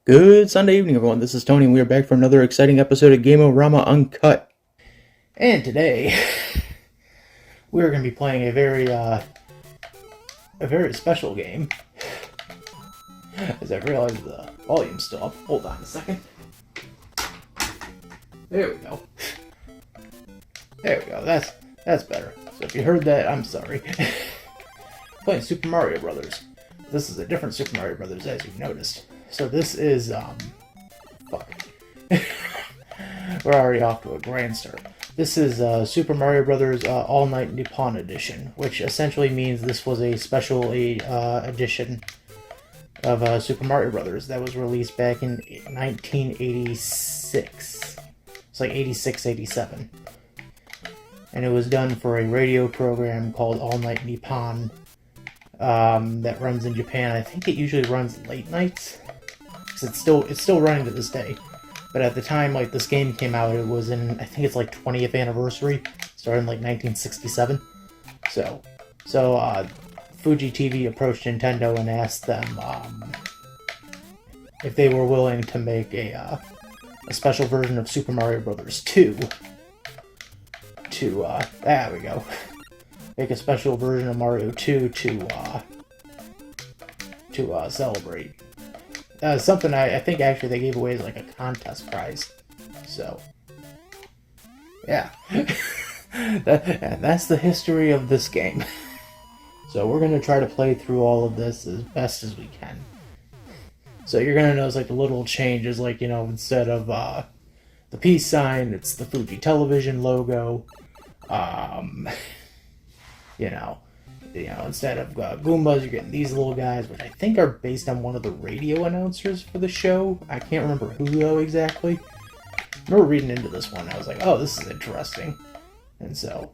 Good Sunday evening, everyone. This is Tony, and we are back for another exciting episode of Game-O-Rama Uncut. And today, we're going to be playing a very special game. As I realize the volume's still up. Hold on a second. There we go. There we go. That's better. So if you heard that, I'm sorry. Playing Super Mario Brothers. This is a different Super Mario Brothers, as you've noticed. So this is, fuck. We're already off to a grand start. This is Super Mario Brothers All Night Nippon Edition, which essentially means this was a special edition of Super Mario Brothers that was released back in 1986. It's like 86, 87. And it was done for a radio program called All Night Nippon that runs in Japan. I think it usually runs late nights. It's still running to this day, but at the time like this game came out, it was in, I think it's like 20th anniversary, started in like 1967. So Fuji-TV approached Nintendo and asked them if they were willing to make a special version of Super Mario Brothers 2 there we go, make a special version of Mario 2 to celebrate. Something I think actually they gave away as like a contest prize. So, yeah. That's the history of this game. So we're going to try to play through all of this as best as we can. So you're going to notice like the little changes, like, you know, instead of the peace sign, it's the Fuji television logo. Instead of Goombas, you're getting these little guys, which I think are based on one of the radio announcers for the show. I can't remember who, though, exactly. I remember reading into this one, I was like, oh, this is interesting. And so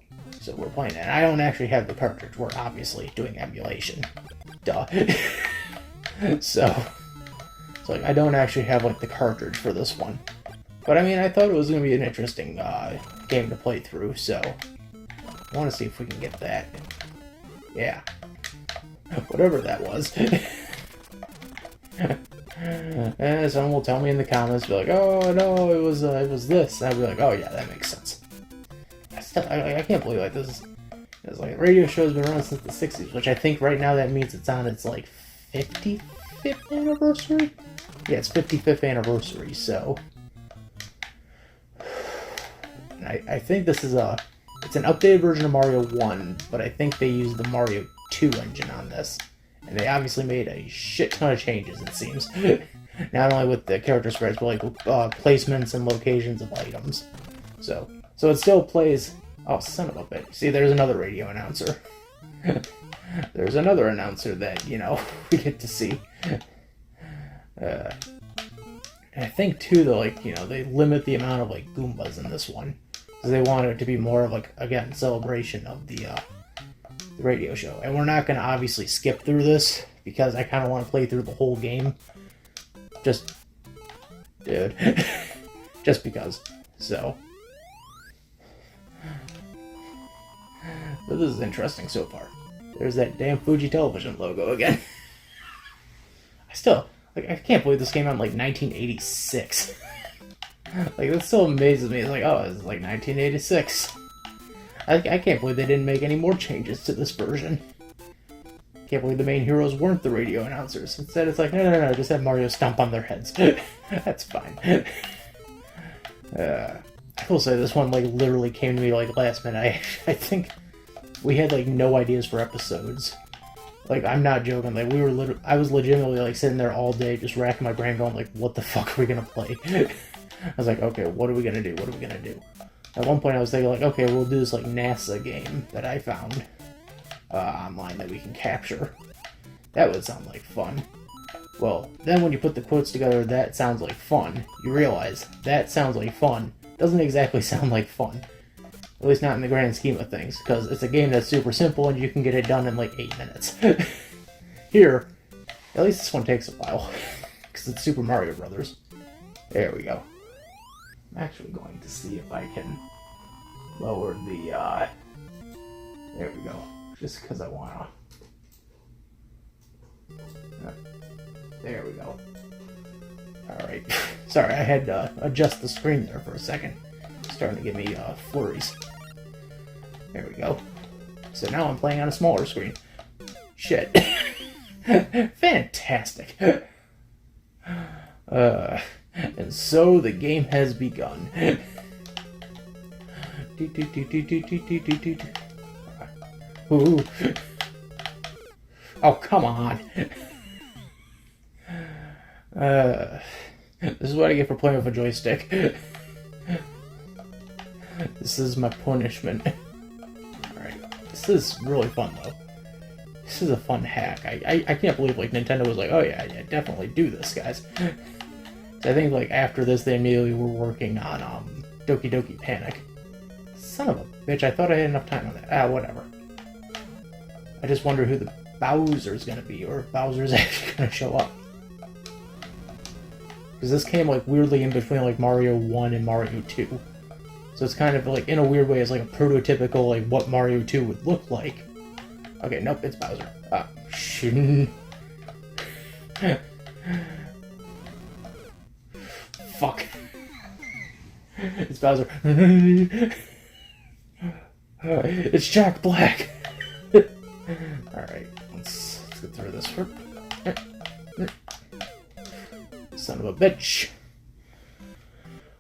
we're playing it. And I don't actually have the cartridge. We're obviously doing emulation. Duh. So like, I don't actually have, like, the cartridge for this one. But, I mean, I thought it was going to be an interesting game to play through, so I want to see if we can get that. Yeah. Whatever that was. And someone will tell me in the comments, be like, oh no, it was this. And I'll be like, oh yeah, that makes sense. I can't believe like this. It's like radio show's been running since the 60s, which I think right now that means it's on its like 55th anniversary? Yeah, it's 55th anniversary, so. And I think this is it's an updated version of Mario 1, but I think they used the Mario 2 engine on this. And they obviously made a shit ton of changes, it seems. Not only with the character sprites, but like placements and locations of items. So it still plays... Oh, son of a bitch. See, there's another radio announcer. There's another announcer that, you know, we get to see. And I think, too, though, like, you know, they limit the amount of, like, Goombas in this one. Because they want it to be more of, like, again, celebration of the radio show. And we're not going to obviously skip through this, because I kind of want to play through the whole game. Just... Dude. Just because. So... But this is interesting so far. There's that damn Fuji television logo again. I can't believe this came out in, like, 1986. Like, that still amazes me. It's like, oh, it's like 1986. I can't believe they didn't make any more changes to this version. Can't believe the main heroes weren't the radio announcers. Instead, it's like, no, just have Mario stomp on their heads. That's fine. I will say this one, like, literally came to me, like, last minute. I think we had, like, no ideas for episodes. Like, I'm not joking. Like, I was legitimately, like, sitting there all day just racking my brain going, like, what the fuck are we gonna play? I was like, okay, what are we gonna do? What are we gonna do? At one point I was thinking, like, okay, we'll do this, like, NASA game that I found online that we can capture. That would sound like fun. Well, then when you put the quotes together, that sounds like fun, you realize, that sounds like fun doesn't exactly sound like fun. At least not in the grand scheme of things, because it's a game that's super simple and you can get it done in, like, 8 minutes. Here, at least this one takes a while, because it's Super Mario Brothers. There we go. I'm actually going to see if I can lower the, there we go, just because I want to, there we go. Alright. Sorry, I had to adjust the screen there for a second. It's starting to give me flurries. There we go. So now I'm playing on a smaller screen. Shit. Fantastic. And so the game has begun. Ooh. Oh, come on. This is what I get for playing with a joystick. This is my punishment. Alright, this is really fun though. This is a fun hack. I can't believe like Nintendo was like, oh yeah, definitely do this, guys. So I think like after this they immediately were working on Doki Doki Panic. Son of a bitch, I thought I had enough time on that. Ah, whatever. I just wonder who the Bowser's gonna be, or if Bowser's actually gonna show up. Because this came like weirdly in between like Mario 1 and Mario 2. So it's kind of like, in a weird way, it's like a prototypical like what Mario 2 would look like. Okay, nope, it's Bowser. Ah, shit. Fuck. It's Bowser. It's Jack Black. Alright, let's get through this. Son of a bitch.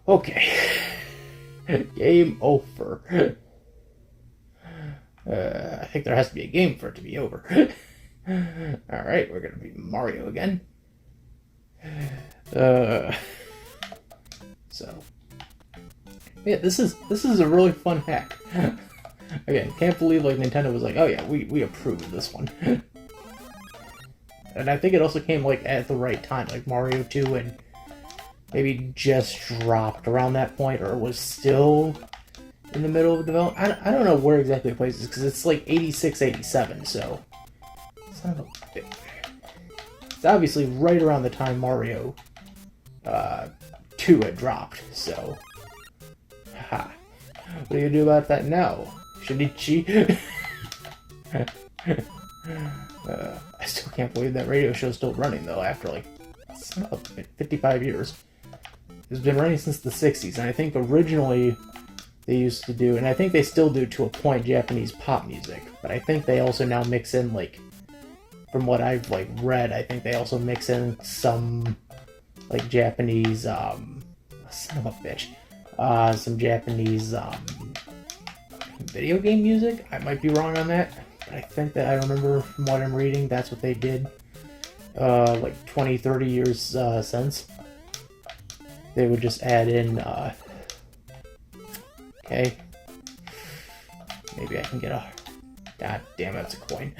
Okay. Game over. I think there has to be a game for it to be over. Alright, we're gonna be Mario again. So yeah, this is a really fun hack. Again, can't believe like Nintendo was like, oh yeah, we approve of this one. And I think it also came like at the right time, like Mario 2 and maybe just dropped around that point, or was still in the middle of development. I don't know where exactly it places, because it's like 86, 87, so it's not a bit. It's obviously right around the time Mario 2 had dropped, so ha. What do you do about that now? Shinichi? I still can't believe that radio show's still running though after like 55 years. It's been running since the 60s, and I think originally they used to do, and I think they still do to a point, Japanese pop music, but I think they also now mix in, like, from what I've like read, I think they also mix in some like Japanese son of a bitch. Some Japanese video game music. I might be wrong on that, but I think that I remember from what I'm reading, that's what they did like 20, 30 years since. They would just add in, okay, maybe I can get a, god damn it, it's a coin.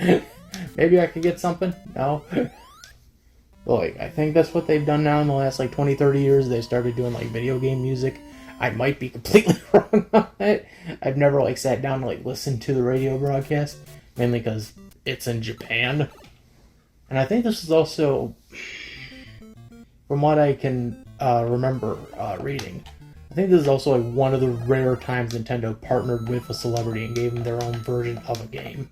Maybe I can get something? No? But like, I think that's what they've done now in the last like 20, 30 years. They started doing like video game music. I might be completely wrong on that. I've never like sat down and like listened to the radio broadcast, mainly because it's in Japan. And I think this is also, from what I can remember reading, I think this is also like one of the rare times Nintendo partnered with a celebrity and gave them their own version of a game.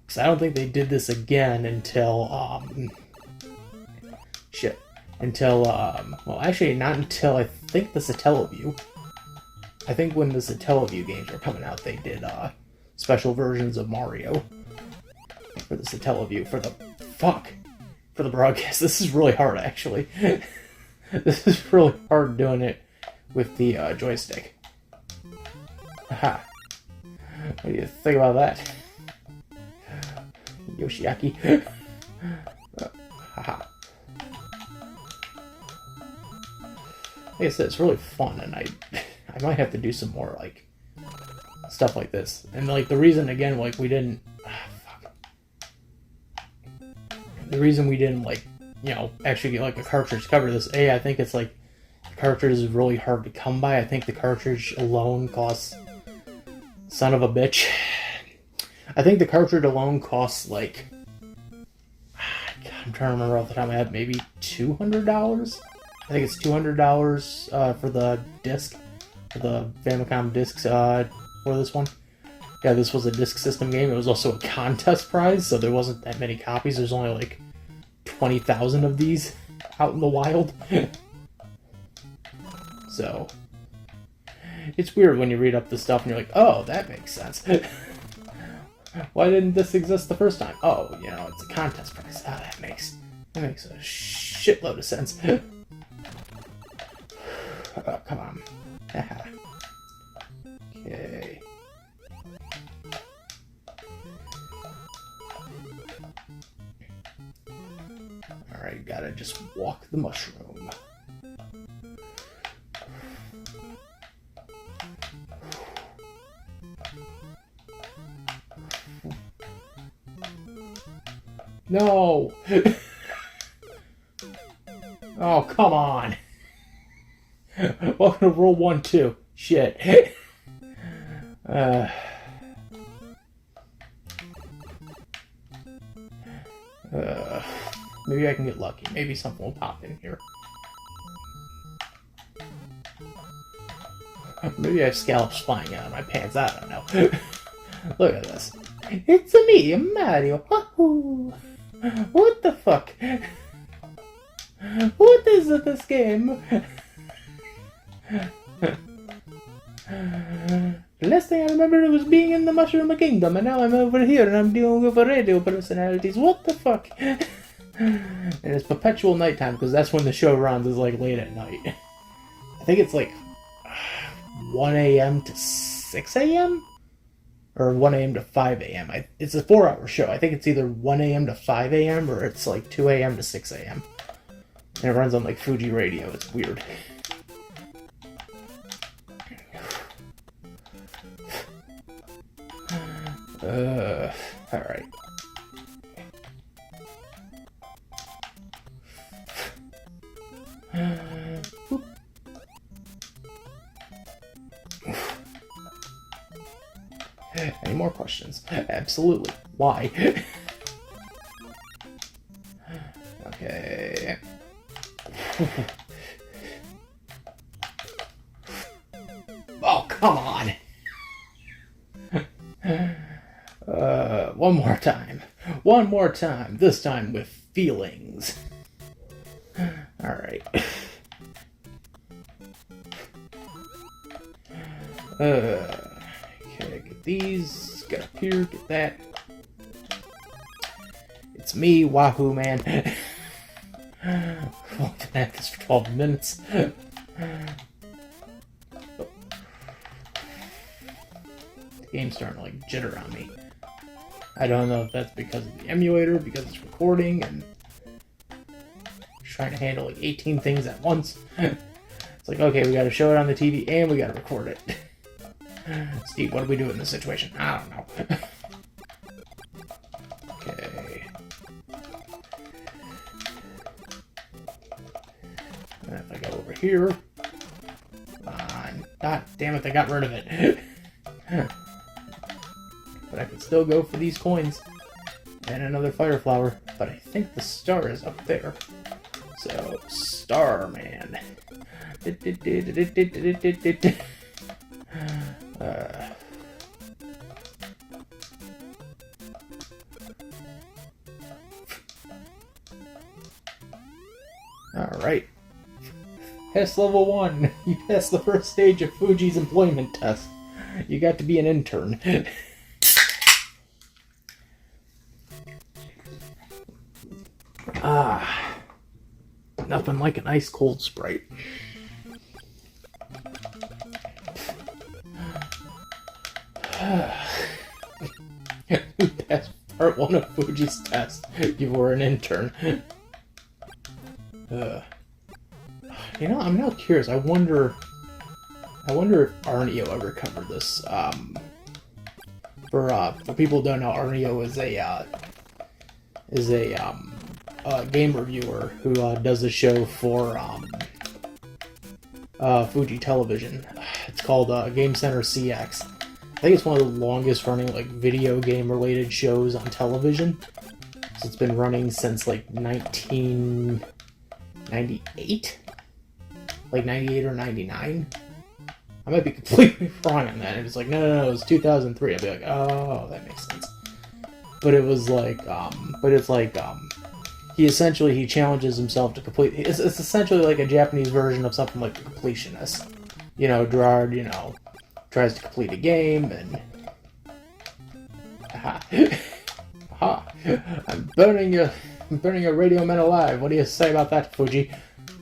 Because I don't think they did this again until, well, actually, not until, I think, the Satellaview. I think when the Satellaview games were coming out, they did, special versions of Mario. For the Satellaview, for the broadcast. This is really hard, actually. This is really hard doing it with the, joystick. Aha. What do you think about that? Yoshiaki. Haha. Like I said, it's really fun, and I might have to do some more, like, stuff like this. And, like, the reason, again, like, we didn't... The reason we didn't, like, you know, actually get, like, a cartridge cover this, I think it's, like, the cartridge is really hard to come by. I think the cartridge alone costs... Son of a bitch. I think the cartridge alone costs, like... God, I'm trying to remember off the top of my head, maybe $200? I think it's $200 for the disc, for the Famicom discs for this one. Yeah, this was a disc system game. It was also a contest prize, so there wasn't that many copies. There's only like 20,000 of these. out in the wild. So, it's weird when you read up this stuff and you're like, oh, that makes sense. Why didn't this exist the first time? Oh, you know, it's a contest prize. Oh, that makes a shitload of sense. Oh, come on. Okay. Alright, gotta just walk the mushroom. No! Oh, come on! Welcome to World 1 2. Shit. Maybe I can get lucky. Maybe something will pop in here. Maybe I have scallops flying out of my pants. I don't know. Look at this. It's me, Mario. Wahoo! What the fuck? What is this game? The last thing I remember was being in the Mushroom Kingdom, and now I'm over here and I'm dealing with radio personalities. What the fuck? And it's perpetual nighttime because that's when the show runs, is like late at night. I think it's like 1 a.m. to 6 a.m.? Or 1 a.m. to 5 a.m. It's a 4-hour show. I think it's either 1 a.m. to 5 a.m. or it's like 2 a.m. to 6 a.m. And it runs on like Fuji radio. It's weird. Alright. Any more questions? Absolutely. Why? Okay. Oh, come on! One more time. One more time. This time with feelings. Alright. Okay, get these. Get up here, get that. It's me, Wahoo Man. I've been at this for 12 minutes. The game's starting to like jitter on me. I don't know if that's because of the emulator, because it's recording, and trying to handle like 18 things at once. It's like, okay, we gotta show it on the TV and we gotta record it. Steve, what do we do in this situation? I don't know. Okay. And if I go over here... God damn it, I got rid of it. But I can still go for these coins. And another fire flower. But I think the star is up there. So, Starman. Alright. Test level 1. You passed the first stage of Fuji's employment test. You got to be an intern. Nothing like an ice cold Sprite. You passed part 1 of Fuji's test. You were an intern. You know, I'm now curious. I wonder if Arneo ever covered this. For people who don't know, Arneo is a game reviewer who does a show for Fuji Television. It's called Game Center CX. I think it's one of the longest running like video game related shows on television. So it's been running since like 1998, like 98 or 99. I might be completely wrong on that. It's like no, it was 2003. I'd be like, oh, that makes sense. But it was like, he challenges himself to complete. It's essentially like a Japanese version of something like The Completionist. You know, Gerard, you know, tries to complete a game and I'm burning your radio men alive. What do you say about that, Fuji?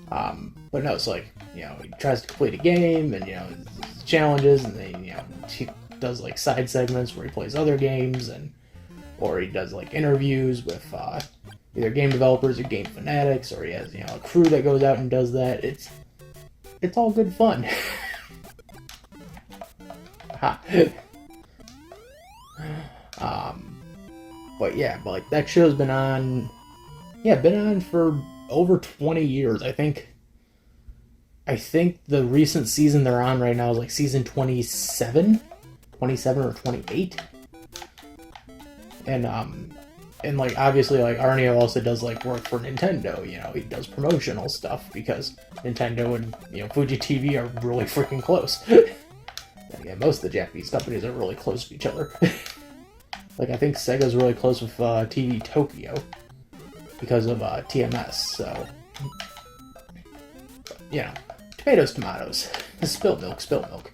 But no, it's like, you know, he tries to complete a game and, you know, challenges, and then, you know, he does like side segments where he plays other games, and or he does like interviews with either game developers or game fanatics, or he has, you know, a crew that goes out and does that. It's all good fun. But yeah, but like that show's been on for over 20 years. I think the recent season they're on right now is like season 27 or 28. And like obviously like Arnio also does like work for Nintendo, you know, he does promotional stuff because Nintendo and, you know, Fuji-TV are really freaking close. And yeah, most of the Japanese companies are really close to each other. Like I think Sega's really close with TV Tokyo because of TMS, so you know, tomatoes. Spill milk.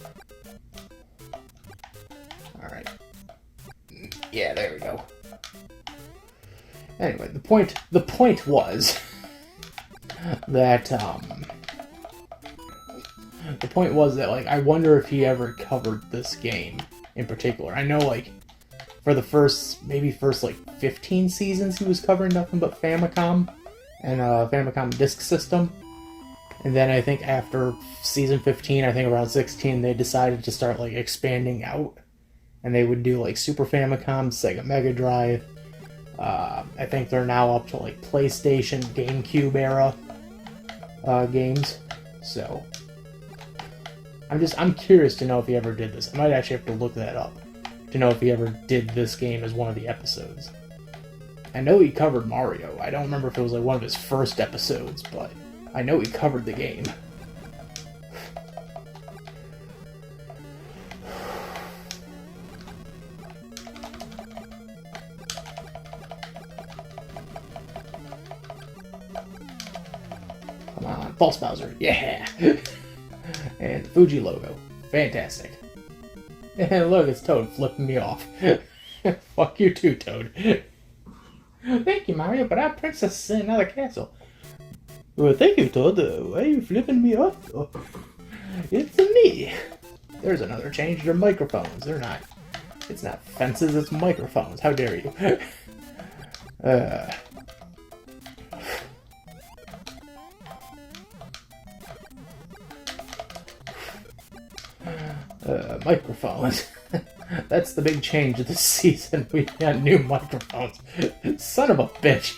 Alright. Yeah, there we go. Anyway, the point was that like I wonder if he ever covered this game in particular. I know like for the first like 15 seasons he was covering nothing but Famicom and Famicom Disk System. And then I think after season 15, I think around 16, they decided to start like expanding out. And they would do like Super Famicom, Sega Mega Drive. I think they're now up to like PlayStation, GameCube era games. So I'm curious to know if he ever did this. I might actually have to look that up to know if he ever did this game as one of the episodes. I know he covered Mario. I don't remember if it was like one of his first episodes, but I know he covered the game. Come on, False Bowser, yeah! And the Fuji logo, fantastic. And look, it's Toad flipping me off. Fuck you too, Toad. Thank you, Mario, but I'm princess in another castle. Well, thank you, Toad. Why are you flipping me off? Oh, it's me. There's another change. They're microphones. They're not. It's not fences, it's microphones. How dare you? Microphones. That's the big change of this season. We got new microphones. Son of a bitch.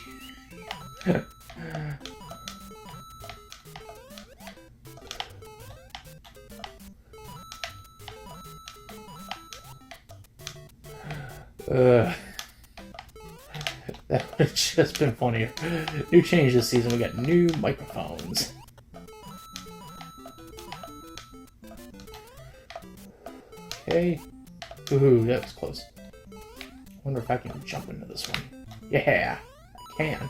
That would have just been funny. New change this season. We got new microphones. Okay. Ooh, that was close. Wonder if I can jump into this one. Yeah, I can.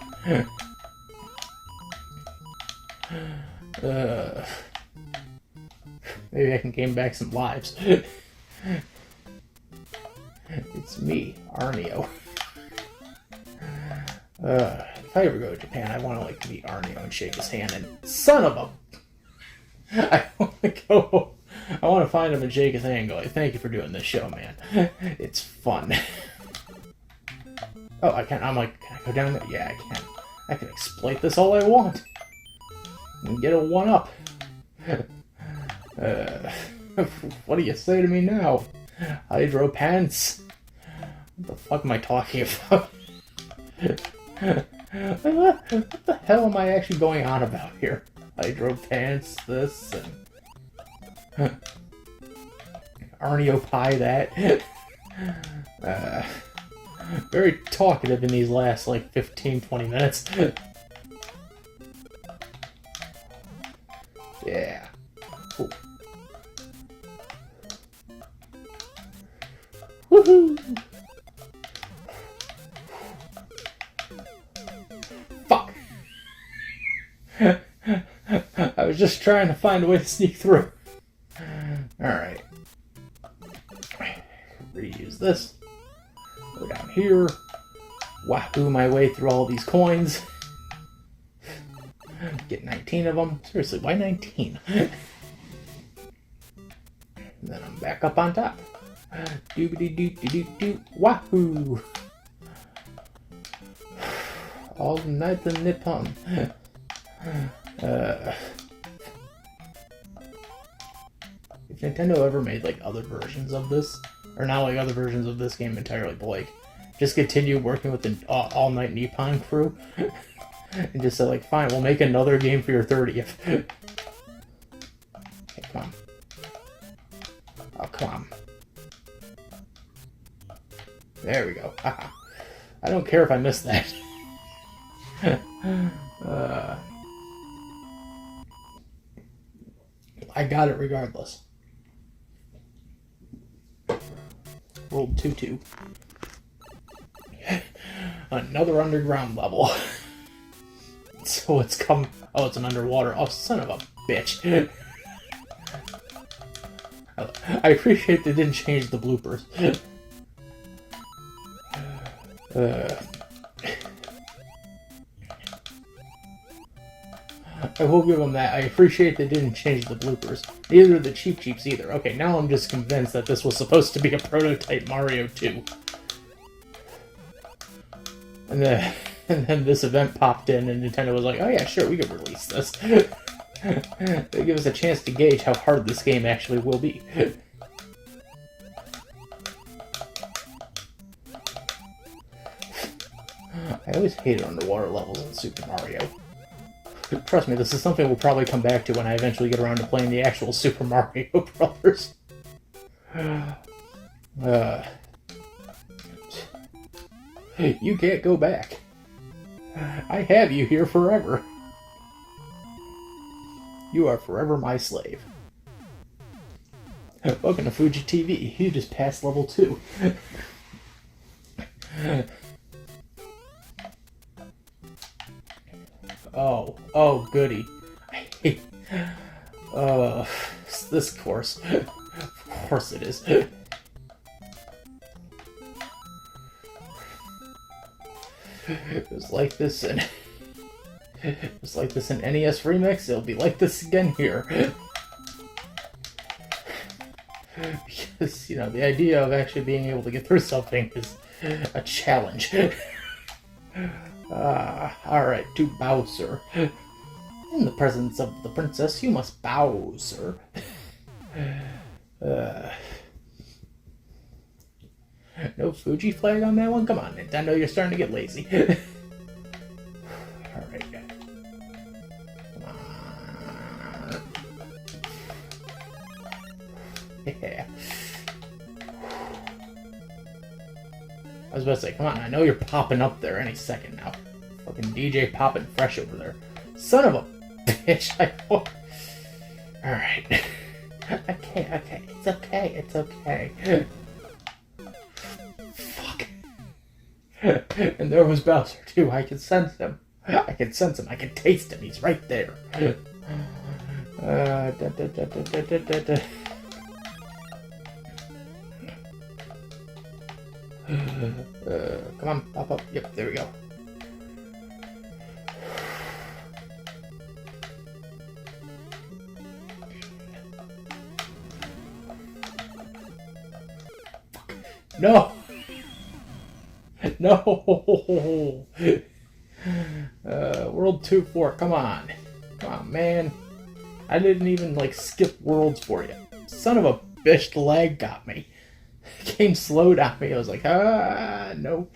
Maybe I can gain back some lives. It's me, Arnio. If I ever go to Japan, I want to like meet Arnio and shake his hand. And son of a, I want to find him and shake his hand and go, like, thank you for doing this show, man. It's fun. Oh, I can. I'm like, can I go down there? Yeah, I can. I can exploit this all I want and get a one-up. What do you say to me now? Hydro pants. What the fuck am I talking about? What the hell am I actually going on about here? Hydro pants, this, and Arnio pie that. Very talkative in these last like 15-20 minutes. Yeah. Cool. Woohoo! Fuck! was just trying to find a way to sneak through. Alright. Reuse this. Go down here. Wahoo my way through all these coins. Get 19 of them. Seriously, why 19? Then I'm back up on top. Doobity-doo-doo-doo-doo. Wahoo! All night the Nippon. If Nintendo ever made like other versions of this, or not like other versions of this game entirely, but like just continue working with the All Night Nippon crew, and just say like, fine, we'll make another game for your 30th. Okay, come on. Oh, come on. There we go. I don't care if I miss that. I got it regardless. World 2-2. Another underground level. So it's come... Oh, it's an underwater. Oh, son of a bitch. I appreciate they didn't change the bloopers. I will give them that. I appreciate they didn't change the bloopers. Neither the Cheep Cheeps either. Okay, now I'm just convinced that this was supposed to be a prototype Mario 2. And then this event popped in and Nintendo was like, oh yeah, sure, we could release this. They give us a chance to gauge how hard this game actually will be. I always hated underwater levels in Super Mario. Trust me, this is something we'll probably come back to when I eventually get around to playing the actual Super Mario Brothers. You can't go back. I have you here forever. You are forever my slave. Welcome to Fuji-TV. You just passed level 2. Oh, goody. I hate... this course. Of course it is. It was like this in... It was like this in NES Remix, it'll be like this again here. Because, you know, the idea of actually being able to get through something is a challenge. Alright, to Bowser. In the presence of the princess, you must bow, sir. No Fuji flag on that one? Come on, Nintendo, you're starting to get lazy. Alright. Come on. Yeah. I was about to say, come on, I know you're popping up there any second now. Fucking DJ popping fresh over there. Son of a bitch. Alright. Okay. It's okay. Fuck. And there was Bowser too. I can sense him. I can taste him. He's right there. Come on, pop up. Yep, there we go. No! No! World 2-4, come on. Come on, man. I didn't even, like, skip worlds for you. Son of a bitch, the lag got me. Game slowed on me. I was like, no.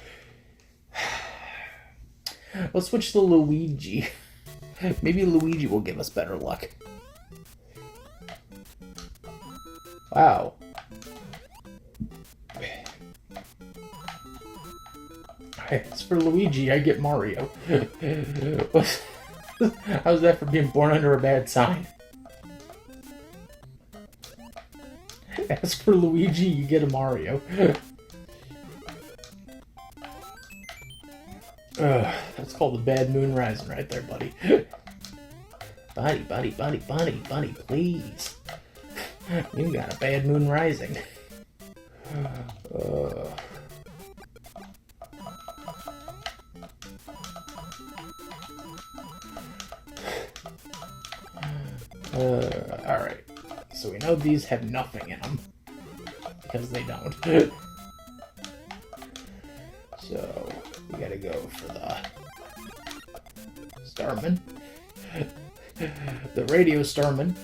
Let's switch to Luigi. Maybe Luigi will give us better luck. Wow. As for Luigi, I get Mario. How's that for being born under a bad sign? As for Luigi, you get a Mario. That's called the bad moon rising right there, buddy. Buddy, buddy, buddy, buddy, buddy, please. You got a bad moon rising. Alright. So we know these have nothing in them. Because they don't. So, we gotta go for the Starman. The Radio Starman.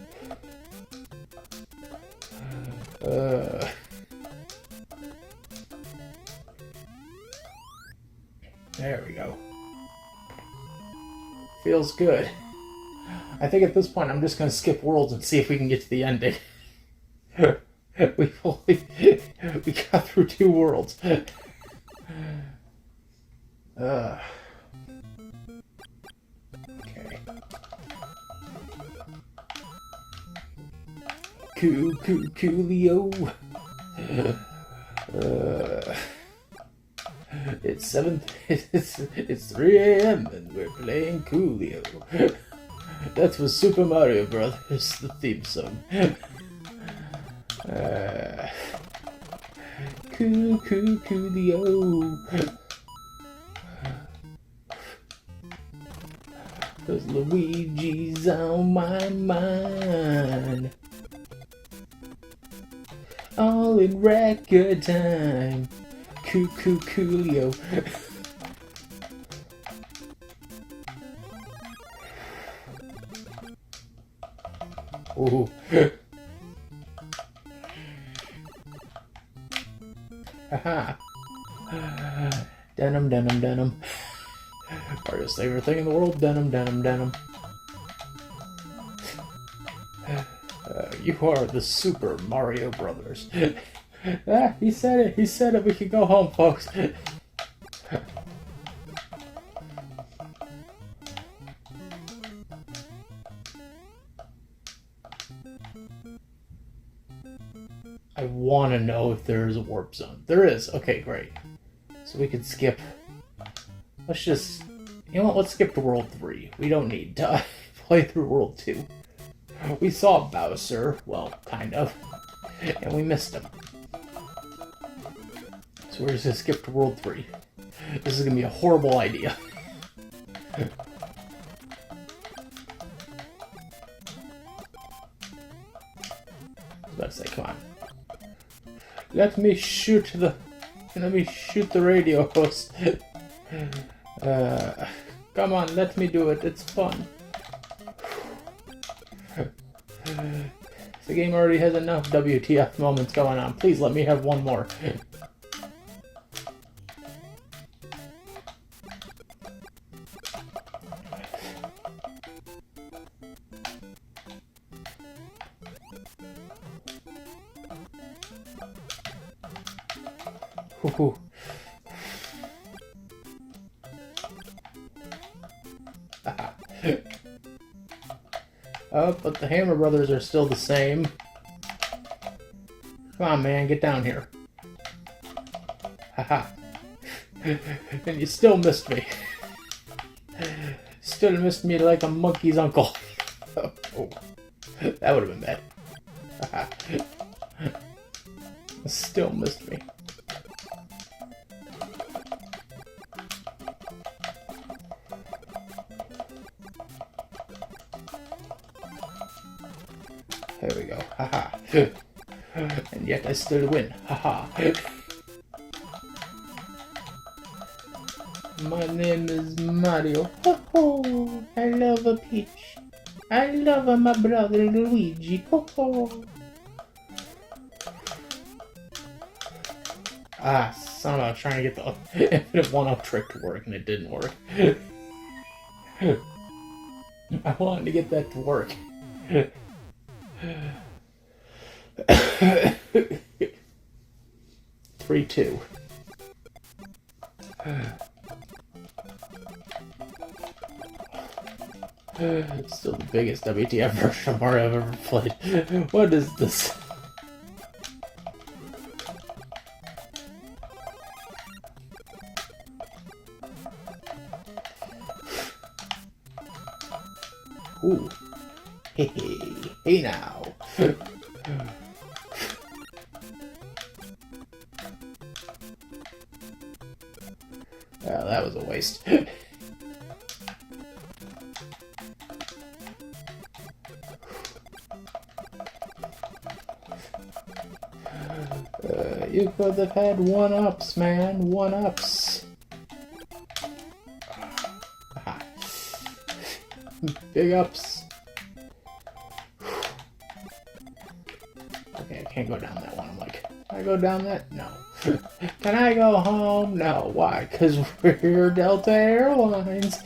There we go. Feels good. I think at this point I'm just gonna skip worlds and see if we can get to the ending. we got through 2 worlds. Okay. Coolio. It's 3 a.m. and we're playing Coolio. That was Super Mario Brothers, the theme song. Coolio. Cause Luigi's on my mind. All in record time. Coolio. Ooh. Haha. Denim, denim, denim. Mario's favorite thing in the world, denim, denim, denim. You are the Super Mario Brothers. He said it. He said it. We can go home, folks. I want to know if there is a warp zone. There is. Okay, great. So we could skip. Let's just... You know what? Let's skip to World 3. We don't need to play through World 2. We saw Bowser. Well, kind of. And we missed him. So we're just going to skip to World 3. This is going to be a horrible idea. I was about to say, come on. Let me shoot the radio host. Come on, let me do it. It's fun. The game already has enough WTF moments going on. Please let me have one more. Hoo-hoo. Oh, but the Hammer Brothers are still the same. Come on, man, get down here. Haha. And you still missed me. Still missed me like a monkey's uncle. Oh, that would have been bad. Haha. Still missed me. There we go. Haha. And yet I still win. Haha. My name is Mario. Ho ho! I love a Peach. I love my brother Luigi. Ho ho! Ah, son of a, trying to get the infinite one-up trick to work and it didn't work. I wanted to get that to work. 3-2. Still the biggest WTF version of Mario I've ever played. What is this? Ooh. Hey now. Oh, that was a waste. You could have had 1-ups, man. 1-ups. Big ups. Okay, I can't go down that one. I'm like, can I go down that? No. Can I go home? No. Why? Because we're here, Delta Airlines.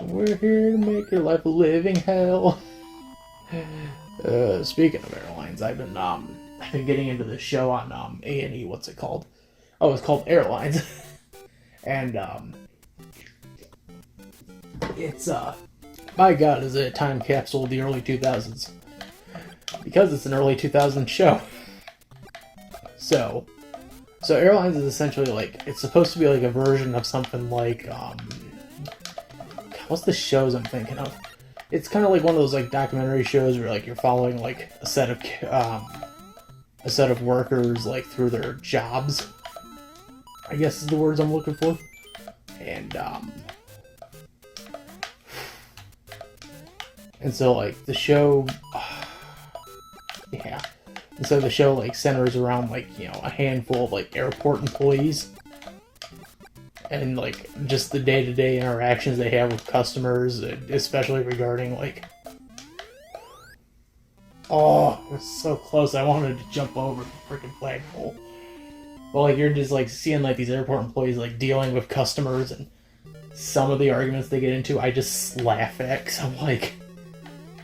We're here to make your life a living hell. Speaking of airlines, I've been getting into this show on A&E. What's it called? Oh, it's called Airlines. And it's my God, is it a time capsule of the early 2000s? Because it's an early 2000s show. So Airlines is essentially like, it's supposed to be like a version of something like what's the shows I'm thinking of? It's kind of like one of those like documentary shows where like you're following like a set of workers like through their jobs, I guess is the words I'm looking for. And so like the show, yeah. And so the show like centers around like, you know, a handful of like airport employees. And like just the day-to-day interactions they have with customers, especially regarding like, oh, it's so close. I wanted to jump over the freaking flagpole. Well, like you're just like seeing like these airport employees like dealing with customers, and some of the arguments they get into, I just laugh at, because I'm like,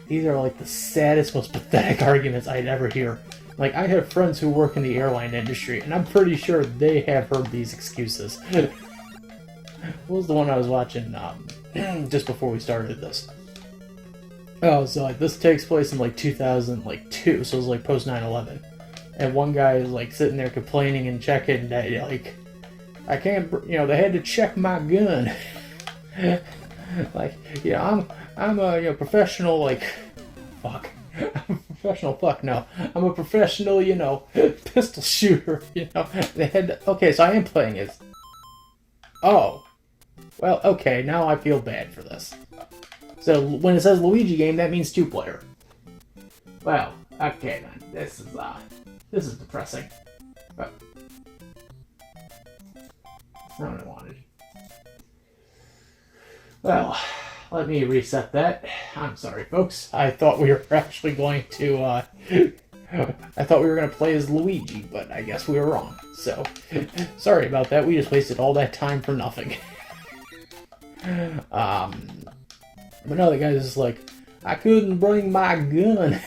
these are like the saddest, most pathetic arguments I'd ever hear. Like, I have friends who work in the airline industry, and I'm pretty sure they have heard these excuses. What was the one I was watching just before we started this? Oh, so like this takes place in like 2002, so it was like post 9/11, and one guy is like sitting there complaining and checking that like, I can't, you know, they had to check my gun. Like, yeah, I'm a, you know, professional, like, fuck. I'm a professional, fuck no. I'm a professional, you know, pistol shooter, you know. They had to, okay, so I am playing as, oh. Well, okay, now I feel bad for this. So, when it says Luigi game, that means 2-player. Well, okay then. This is depressing. But, that's not what I wanted. Well, let me reset that. I'm sorry, folks. I thought we were actually going to, I thought we were going to play as Luigi, but I guess we were wrong. So, sorry about that. We just wasted all that time for nothing. But no, the guy's just like, I couldn't bring my gun.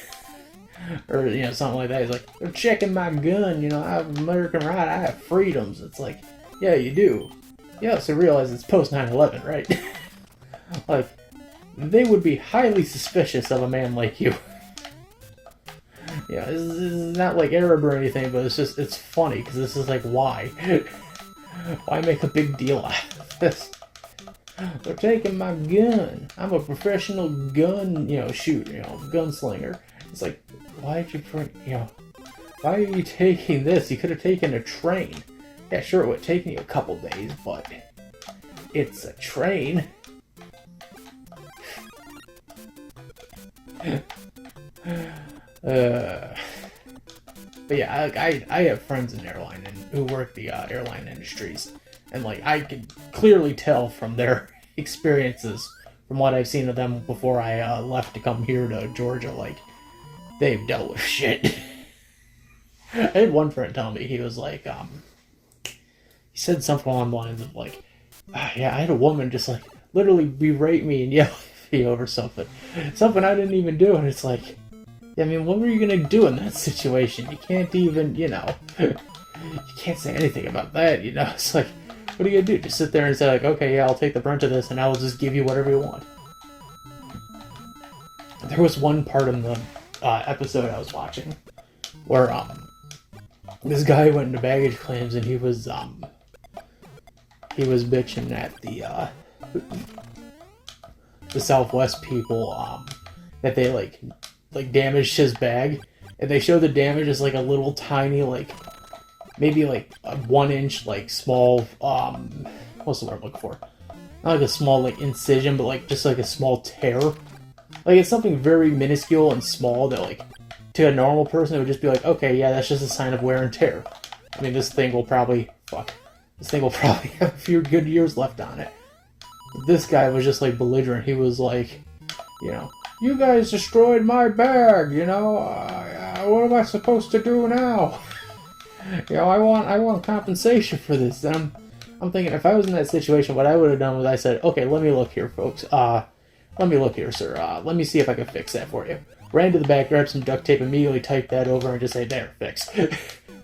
Or, you know, something like that. He's like, they're checking my gun, you know, I have American right, I have freedoms. It's like, yeah, you do. You also realize it's post 9/11, right? Like, they would be highly suspicious of a man like you. Yeah, this is not like Arab or anything, but it's just, it's funny, because this is like, why? Why make a big deal out of this? They're taking my gun. I'm a professional gun, you know, gunslinger. It's like, why'd you bring, you know, why are you taking this? You could have taken a train. Yeah, sure, it would take me a couple days, but it's a train. But yeah, I have friends in airline and who work the airline industries, and like I could clearly tell from their experiences, from what I've seen of them before I left to come here to Georgia, like they've dealt with shit. I had one friend tell me, he was like, he said something along the lines of like, yeah, I had a woman just like literally berate me and yell at me over something I didn't even do, and it's like, yeah, I mean, what were you gonna do in that situation? You can't even, you know, you can't say anything about that, you know. It's like, what are you gonna do? Just sit there and say like, okay, yeah, I'll take the brunt of this, and I will just give you whatever you want. There was one part in the episode I was watching where this guy went into baggage claims, and he was bitching at the Southwest people, that they like damaged his bag, and they show the damage as like a little tiny like maybe like a 1-inch like small what's the word I'm looking for? Not like a small like incision, but like just like a small tear. Like it's something very minuscule and small that like to a normal person it would just be like, okay, yeah, that's just a sign of wear and tear. I mean, this thing will probably have a few good years left on it. But this guy was just like belligerent. He was like, you know, you guys destroyed my bag. You know, what am I supposed to do now? You know, I want compensation for this. And I'm thinking, if I was in that situation, what I would have done was I said, okay, let me look here, folks. Let me look here, sir. Let me see if I can fix that for you. Ran to the back, grabbed some duct tape, immediately typed that over, and just say, there, fixed.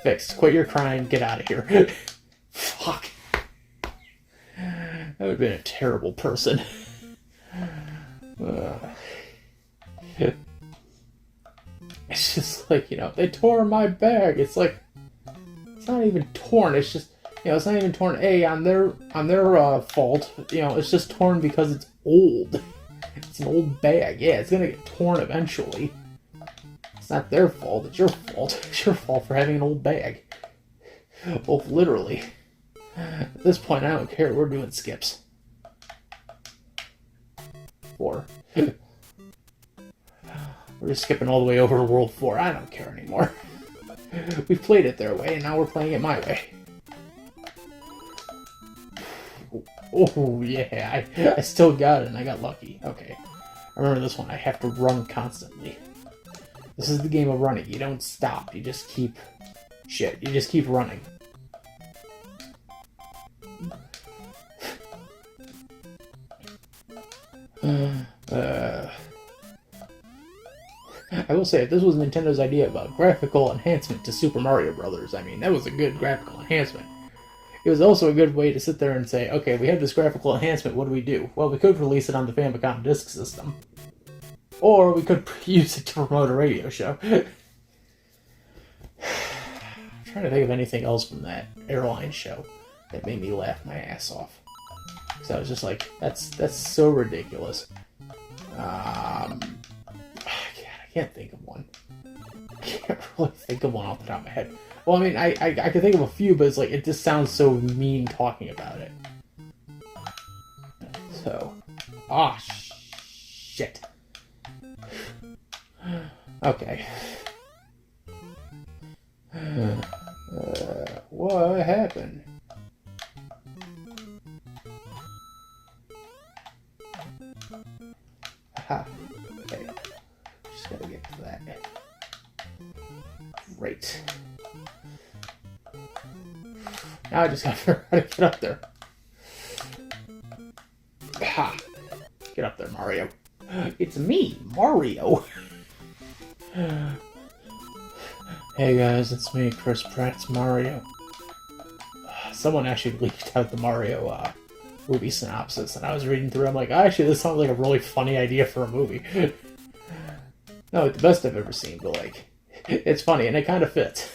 Fixed. Quit your crying, get out of here. Fuck. That would have been a terrible person. It's just like, you know, they tore my bag. It's like, it's not even torn. It's just, you know, it's not even torn on their fault. You know, it's just torn because it's old. It's an old bag. Yeah, it's gonna get torn eventually. It's not their fault. It's your fault. It's your fault for having an old bag. Well, literally. At this point, I don't care. We're doing skips. 4. We're just skipping all the way over to World 4. I don't care anymore. We've played it their way, and now we're playing it my way. Oh, yeah. I still got it, and I got lucky. Okay. I remember this one. I have to run constantly. This is the game of running. You don't stop. You just keep... Shit. You just keep running. I will say, if this was Nintendo's idea about graphical enhancement to Super Mario Brothers, I mean, that was a good graphical enhancement. It was also a good way to sit there and say, okay, we have this graphical enhancement, what do we do? Well, we could release it on the Famicom Disk System. Or we could use it to promote a radio show. I'm trying to think of anything else from that airline show that made me laugh my ass off. Because I was just like, that's so ridiculous. God, I can't think of one. I can't really think of one off the top of my head. Well, I mean, I can think of a few, but it's like, it just sounds so mean talking about it. So, shit. Okay. What happened? Aha. Okay. Just gotta get to that. Great. Now I just gotta figure out how to get up there. Ha! Get up there, Mario. It's me, Mario. Hey guys, it's me, Chris Pratt's Mario. Someone actually leaked out the Mario movie synopsis, and I was reading through it. I'm like, actually, this sounds like a really funny idea for a movie. Not like the best I've ever seen, but like, it's funny and it kind of fits.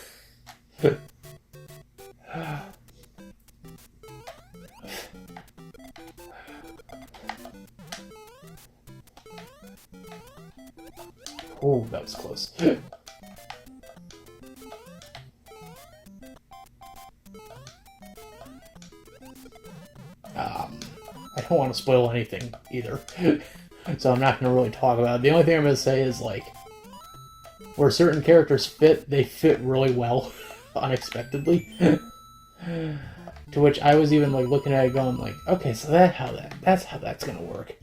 Oh, that was close. I don't want to spoil anything either, so I'm not going to really talk about it. The only thing I'm going to say is, like, where certain characters fit, they fit really well, unexpectedly. To which I was even, like, looking at it going, like, okay, so that's how that's going to work.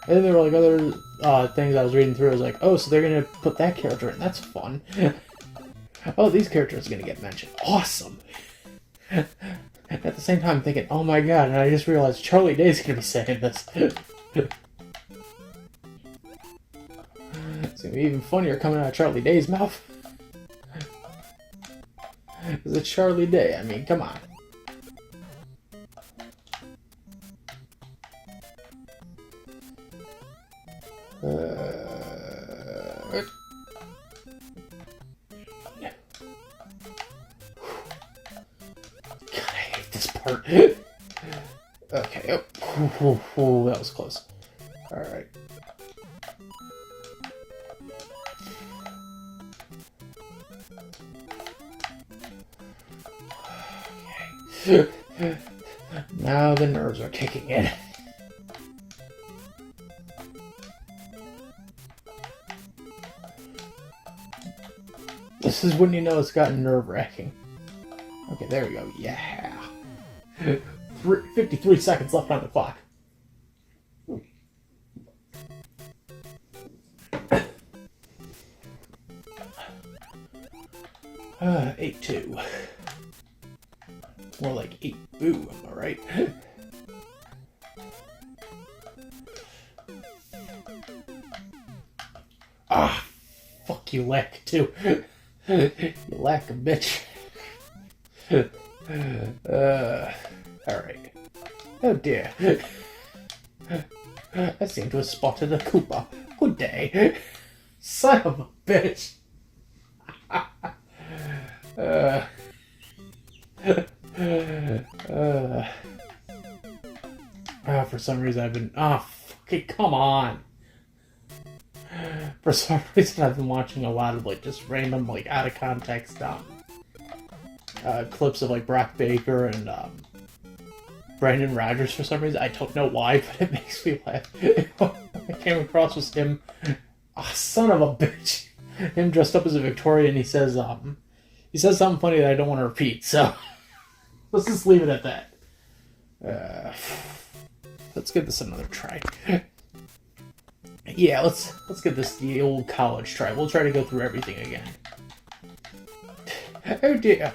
And then there were, like, other things I was reading through. I was like, oh, so they're going to put that character in. That's fun. Oh, these characters are going to get mentioned. Awesome. At the same time, I'm thinking, oh my god, and I just realized Charlie Day's going to be saying this. It's going to be even funnier coming out of Charlie Day's mouth. Because it's Charlie Day. I mean, come on. Okay, oh, that was close. Alright. Okay. Now the nerves are kicking in. This is when you know it's gotten nerve-wracking. Okay, there we go. Yeah. 53 seconds left on the clock. 8-2. More like 8-boo, am I right? Ah, fuck you, lack too. You lack a bitch. Alright. Oh dear. I seem to have spotted a Koopa. Good day. Son of a bitch. For some reason I've been... fucking come on. For some reason I've been watching a lot of, like, just random, like, out of context, clips of, like, Brock Baker and, Brandon Rogers for some reason. I don't know why, but it makes me laugh. I came across was him... son of a bitch. Him dressed up as a Victorian, he says something funny that I don't want to repeat, so... let's just leave it at that. Let's give this another try. Yeah, let's give this the old college try. We'll try to go through everything again. Oh dear.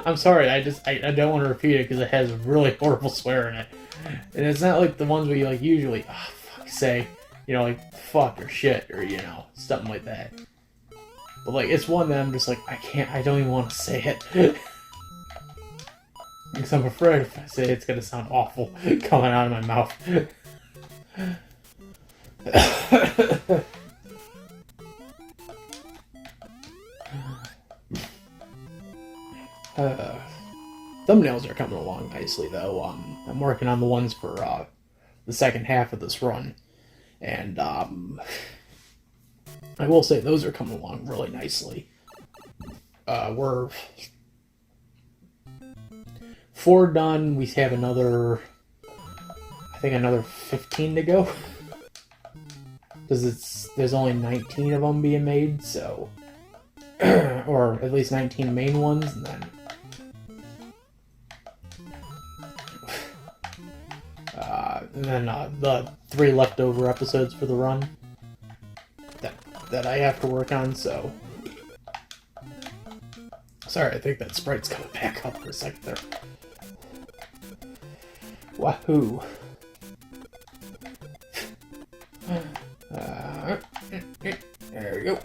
I'm sorry, I don't want to repeat it because it has really horrible swear in it. And it's not like the ones where you like usually say, you know, like fuck or shit or, you know, something like that. But like it's one that I'm just like I don't even want to say it. Because I'm afraid if I say it, it's gonna sound awful coming out of my mouth. Thumbnails are coming along nicely, though. I'm working on the ones for the second half of this run, and I will say those are coming along really nicely. We're 4 done. We have another, I think, another 15 to go. Because there's only 19 of them being made, so... or at least 19 main ones, and then... the 3 leftover episodes for the run that I have to work on, so... Sorry, I think that sprite's coming back up for a second there. Wahoo! There we go.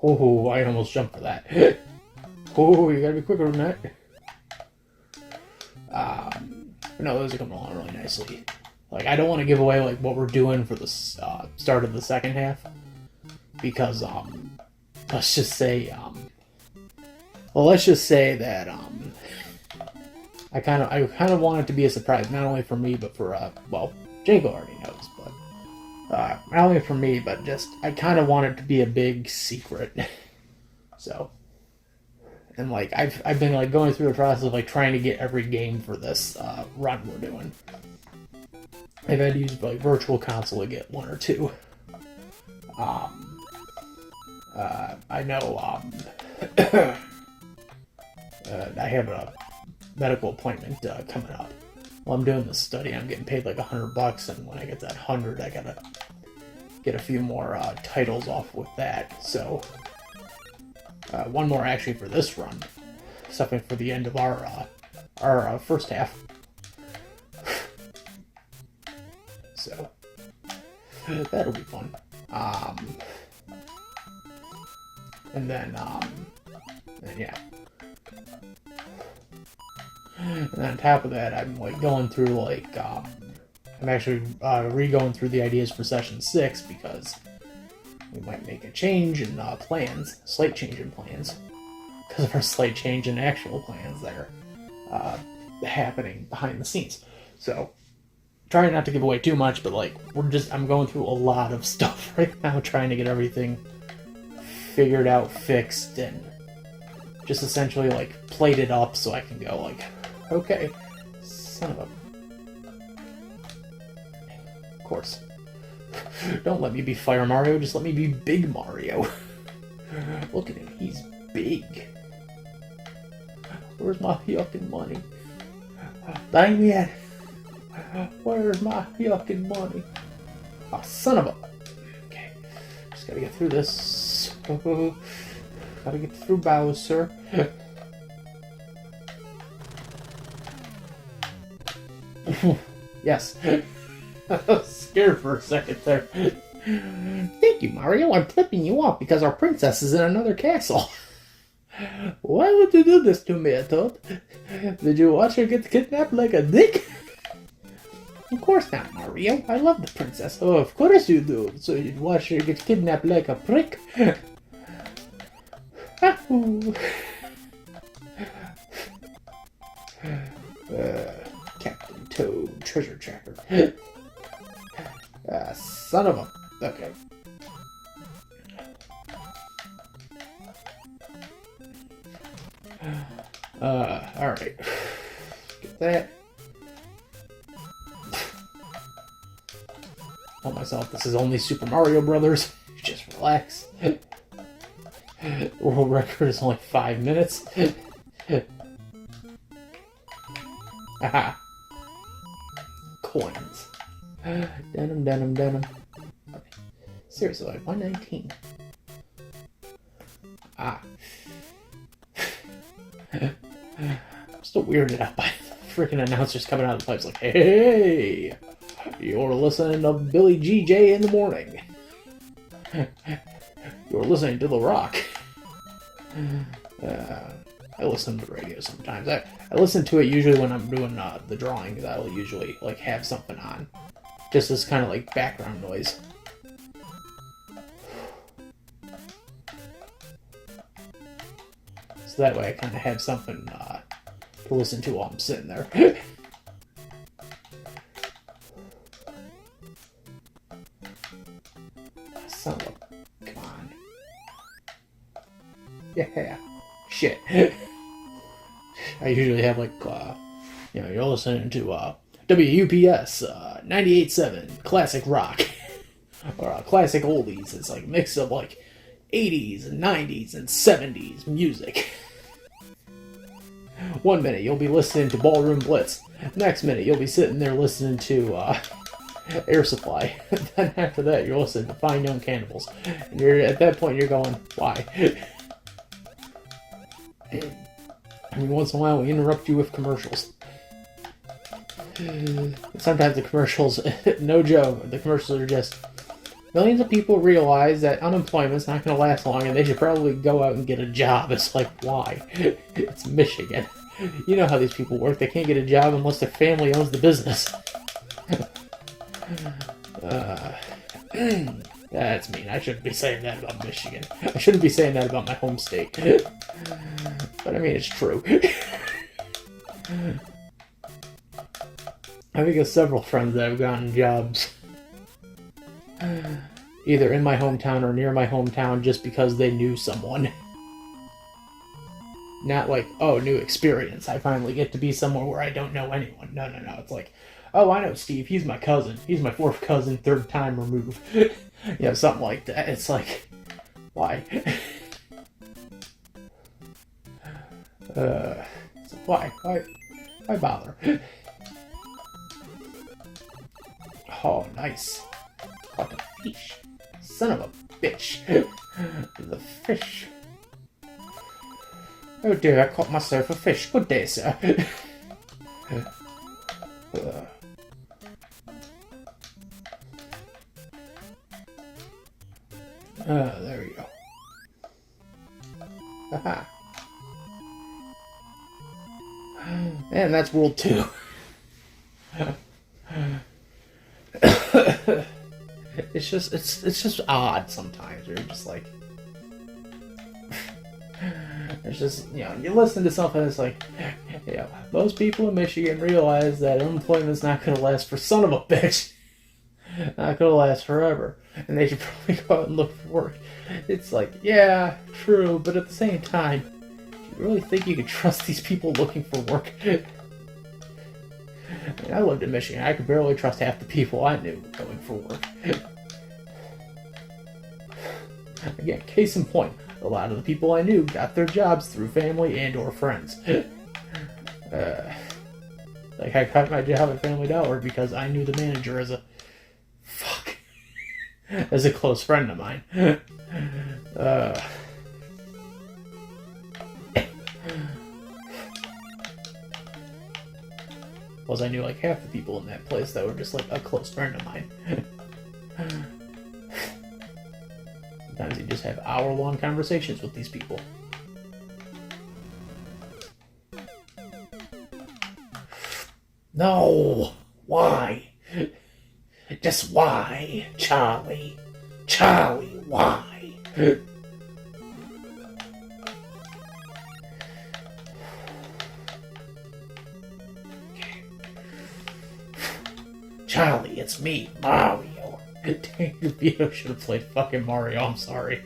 Oh, I almost jumped for that. Oh, you gotta be quicker than that. No, those are coming along really nicely. Like, I don't want to give away, like, what we're doing for the start of the second half. Because, let's just say that, I kind of want it to be a surprise, not only for me, but for, well, Jago already knows, but, not only for me, but just, I kind of want it to be a big secret. So, and, like, I've been, like, going through the process of, like, trying to get every game for this, run we're doing. I've had to use, like, Virtual Console to get 1 or 2. I know, I have a medical appointment coming up. While I'm doing this study, I'm getting paid like $100, and when I get that 100, I gotta get a few more titles off with that. So, one more actually for this run, something for the end of our first half. So, that'll be fun. And then yeah. And then on top of that, I'm like going through like I'm actually re-going through the ideas for session 6 because we might make a change in plans, slight change in plans, because of our slight change in actual plans there. happening behind the scenes. So, trying not to give away too much, but like, I'm going through a lot of stuff right now, trying to get everything figured out, fixed, and just essentially like plated up so I can go like, okay, son of a... Of course. Don't let me be Fire Mario, just let me be Big Mario. Look at him, he's big. Where's my yucking money? Dang it! Where's my yucking money? Oh, son of a... Okay, just gotta get through this. Gotta get through Bowser. Yes. I was scared for a second there. Thank you, Mario. I'm flipping you off because our princess is in another castle. Why would you do this to me, I thought? Did you watch her get kidnapped like a dick? Of course not, Mario. I love the princess. Oh, of course you do. So you'd watch her get kidnapped like a prick? Captain Toad, treasure tracker. Son of a... Okay. Alright. Get that. Tell myself this is only Super Mario Brothers. Just relax. World record is only 5 minutes. Haha. Coins. Denim. Okay. Seriously, like 119. I'm still weirded out by the freaking announcers coming out of the pipes like, hey, you're listening to Billy GJ in the morning. You're listening to The Rock. I listen to the radio sometimes. I listen to it usually when I'm doing the drawings. I'll usually like have something on, just as kind of like background noise. So that way I kind of have something to listen to while I'm sitting there. Son of a... Come on. Yeah. Shit. I usually have like, you're listening to WUPS 98.7 Classic Rock. Or Classic Oldies. It's like a mix of like 80s and 90s and 70s music. 1 minute you'll be listening to Ballroom Blitz. Next minute you'll be sitting there listening to Air Supply. Then after that you're listening to Fine Young Cannibals. And at that point you're going, why? I mean, once in a while we interrupt you with commercials. Sometimes the commercials, no joke, the commercials are just... Millions of people realize that unemployment's not going to last long and they should probably go out and get a job. It's like, why? It's Michigan. You know how these people work. They can't get a job unless their family owns the business. That's mean. I shouldn't be saying that about Michigan. I shouldn't be saying that about my home state. But I mean, it's true. I think of several friends that have gotten jobs either in my hometown or near my hometown just because they knew someone. Not like, oh, new experience. I finally get to be somewhere where I don't know anyone. No. It's like, oh, I know Steve. He's my cousin. He's my fourth cousin, third time removed. Something like that. It's like, why? So why bother? Oh, nice. Caught a fish. Son of a bitch. The fish. Oh dear, I caught myself a fish. Good day, sir. There we go. Haha. And that's World 2. It's just odd sometimes. You're just like, It's just, you listen to something, it's like, most people in Michigan realize that unemployment's not going to last for son of a bitch. Not going to last forever. And they should probably go out and look for work. It's like, yeah, true, but at the same time, do you really think you can trust these people looking for work? I lived in Michigan. I could barely trust half the people I knew going for work. Again, case in point, a lot of the people I knew got their jobs through family and or friends. Like, I got my job at Family Dollar because I knew the manager as a close friend of mine. Plus, I knew like half the people in that place that were just like a close friend of mine. Sometimes you just have hour-long conversations with these people. No! Why? Just why, Charlie? Charlie, why? Charlie, it's me, Mario. Dang, Vito should have played fucking Mario, I'm sorry.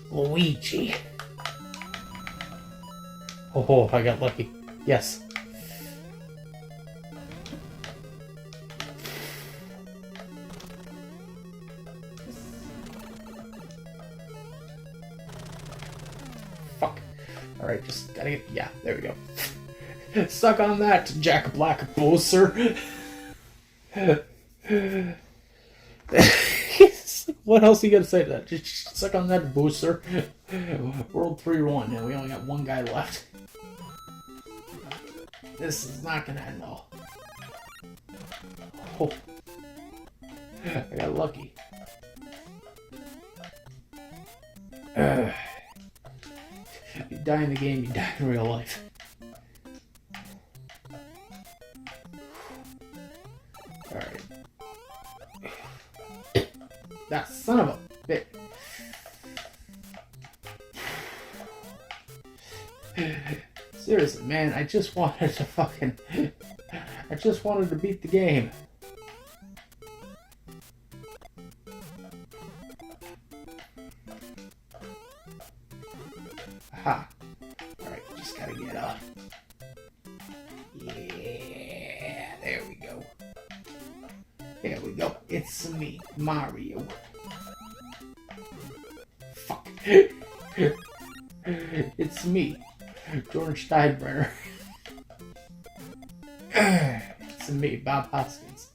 Luigi. Oh, I got lucky. Yes. Fuck. Alright, just gotta get... Yeah, there we go. Suck on that, Jack Black Booster. What else are you gonna say to that? Just suck on that, Booster. World 3-1, and we only got one guy left. This is not gonna end well. Oh. I got lucky. You die in the game, you die in real life. Alright. That son of a bitch. Seriously, man, I just wanted to fucking... I just wanted to beat the game. Aha. Alright, just gotta get up. Yeah, there we go. There we go. It's me, Mario. Fuck. It's me, George Steinbrenner. It's me, Bob Hoskins.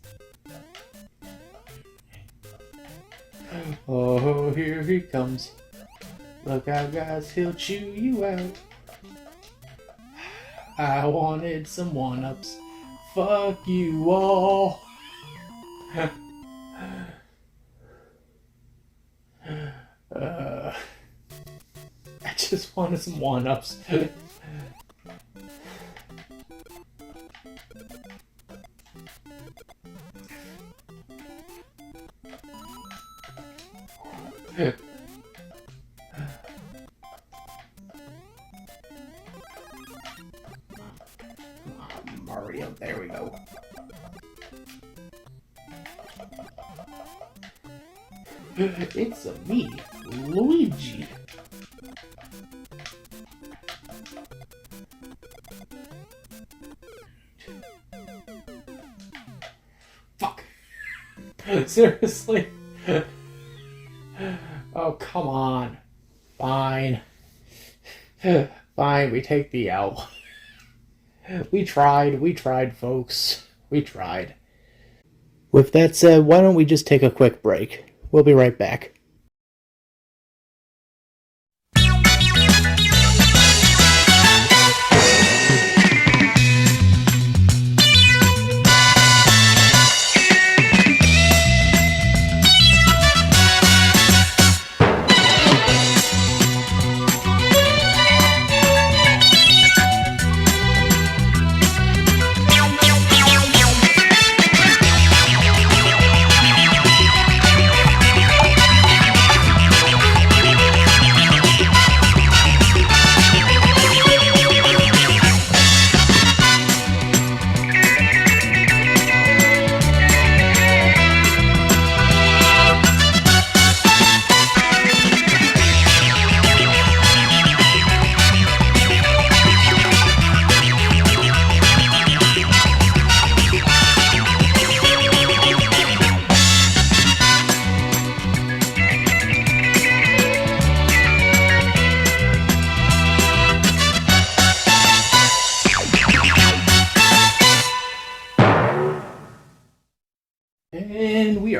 Oh, here he comes. Look out, guys, he'll chew you out. I wanted some one-ups. Fuck you all. I just wanted some one-ups. Mario, there we go. It's a me, Luigi. Fuck. Seriously? Oh, come on. Fine. Fine, we take the L. We tried, folks. We tried. With that said, why don't we just take a quick break? We'll be right back.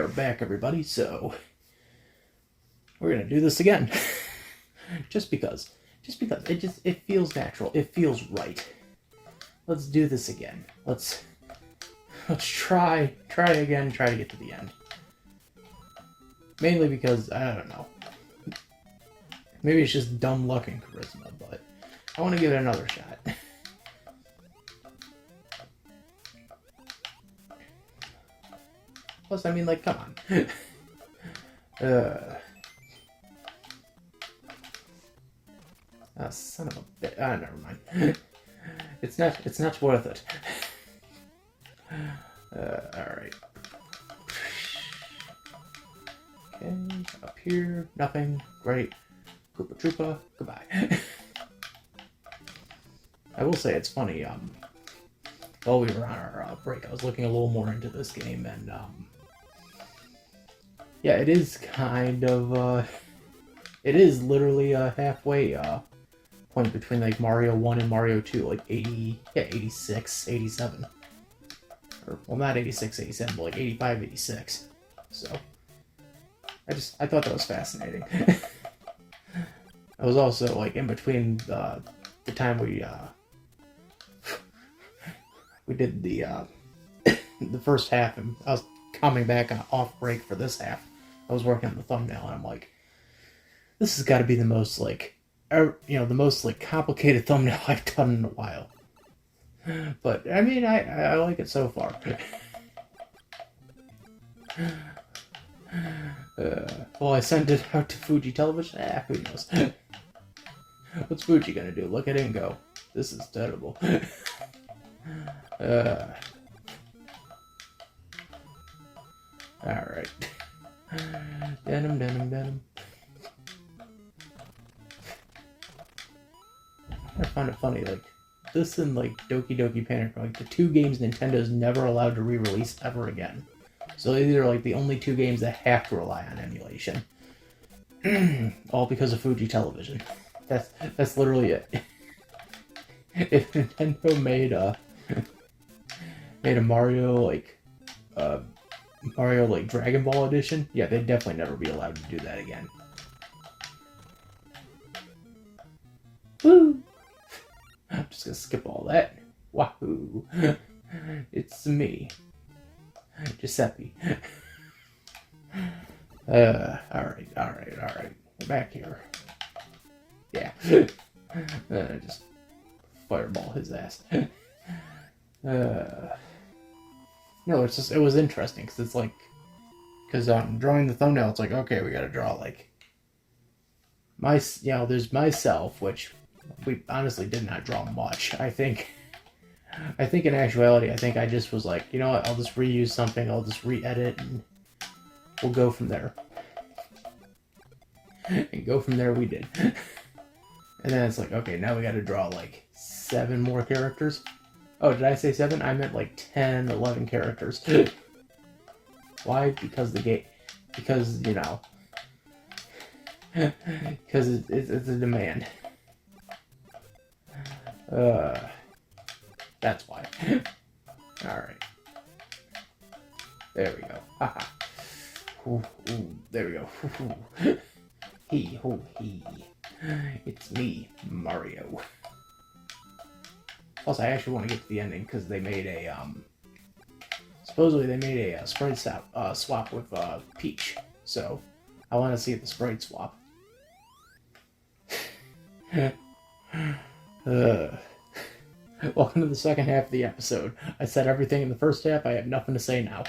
are back, everybody, so we're gonna do this again. just because it feels natural, it feels right. Let's do this again. Let's try again, try to get to the end. Mainly because, I don't know, maybe it's just dumb luck and charisma, but I want to give it another shot. Plus, I mean, like, come on. Son of a bitch. Never mind. It's not worth it. Alright. Okay, up here, nothing. Great. Koopa Troopa, goodbye. I will say it's funny, while we were on our break, I was looking a little more into this game, and, yeah, it is kind of, it is literally a halfway, point between, like, Mario 1 and Mario 2, like, 86, 87. Or, well, not 86, 87, but, like, 85, 86. So, I thought that was fascinating. I was also, like, in between, the time we did the, the first half, and I was coming back on off break for this half. I was working on the thumbnail, and I'm like, this has got to be the most, like, the most, like, complicated thumbnail I've done in a while. But, I mean, I like it so far. Well, I sent it out to Fuji Television. Who knows? What's Fuji gonna do? Look at it and go, this is terrible. Alright. Denim. I find it funny, like, this and, like, Doki Doki Panic are, like, the two games Nintendo's never allowed to re-release ever again. So these are, like, the only two games that have to rely on emulation. All because of Fuji Television. That's literally it. If Nintendo made a Mario Dragon Ball edition, yeah, they'd definitely never be allowed to do that again. Woo! I'm just gonna skip all that. Wahoo! It's me, Giuseppe. Alright. We're back here. Yeah. Just fireball his ass. No, it's just, it was interesting, because it's like, because drawing the thumbnail, it's like, okay, we gotta draw, like, there's myself, which we honestly did not draw much. I think in actuality, I think I just was like, you know what, I'll just reuse something, I'll just re-edit, and we'll go from there. And go from there we did. And then it's like, okay, now we gotta draw, like, 7 more characters. Oh, did I say 7? I meant, like, 10, 11 characters. Why? Because the game... Because, you know... Because it's a demand. That's why. Alright. There we go. Haha. Ooh, there we go. He. It's me, Mario. Plus, I actually want to get to the ending, because they made a, supposedly they made a sprite swap with, Peach. So, I want to see the sprite swap. Welcome to the second half of the episode. I said everything in the first half, I have nothing to say now.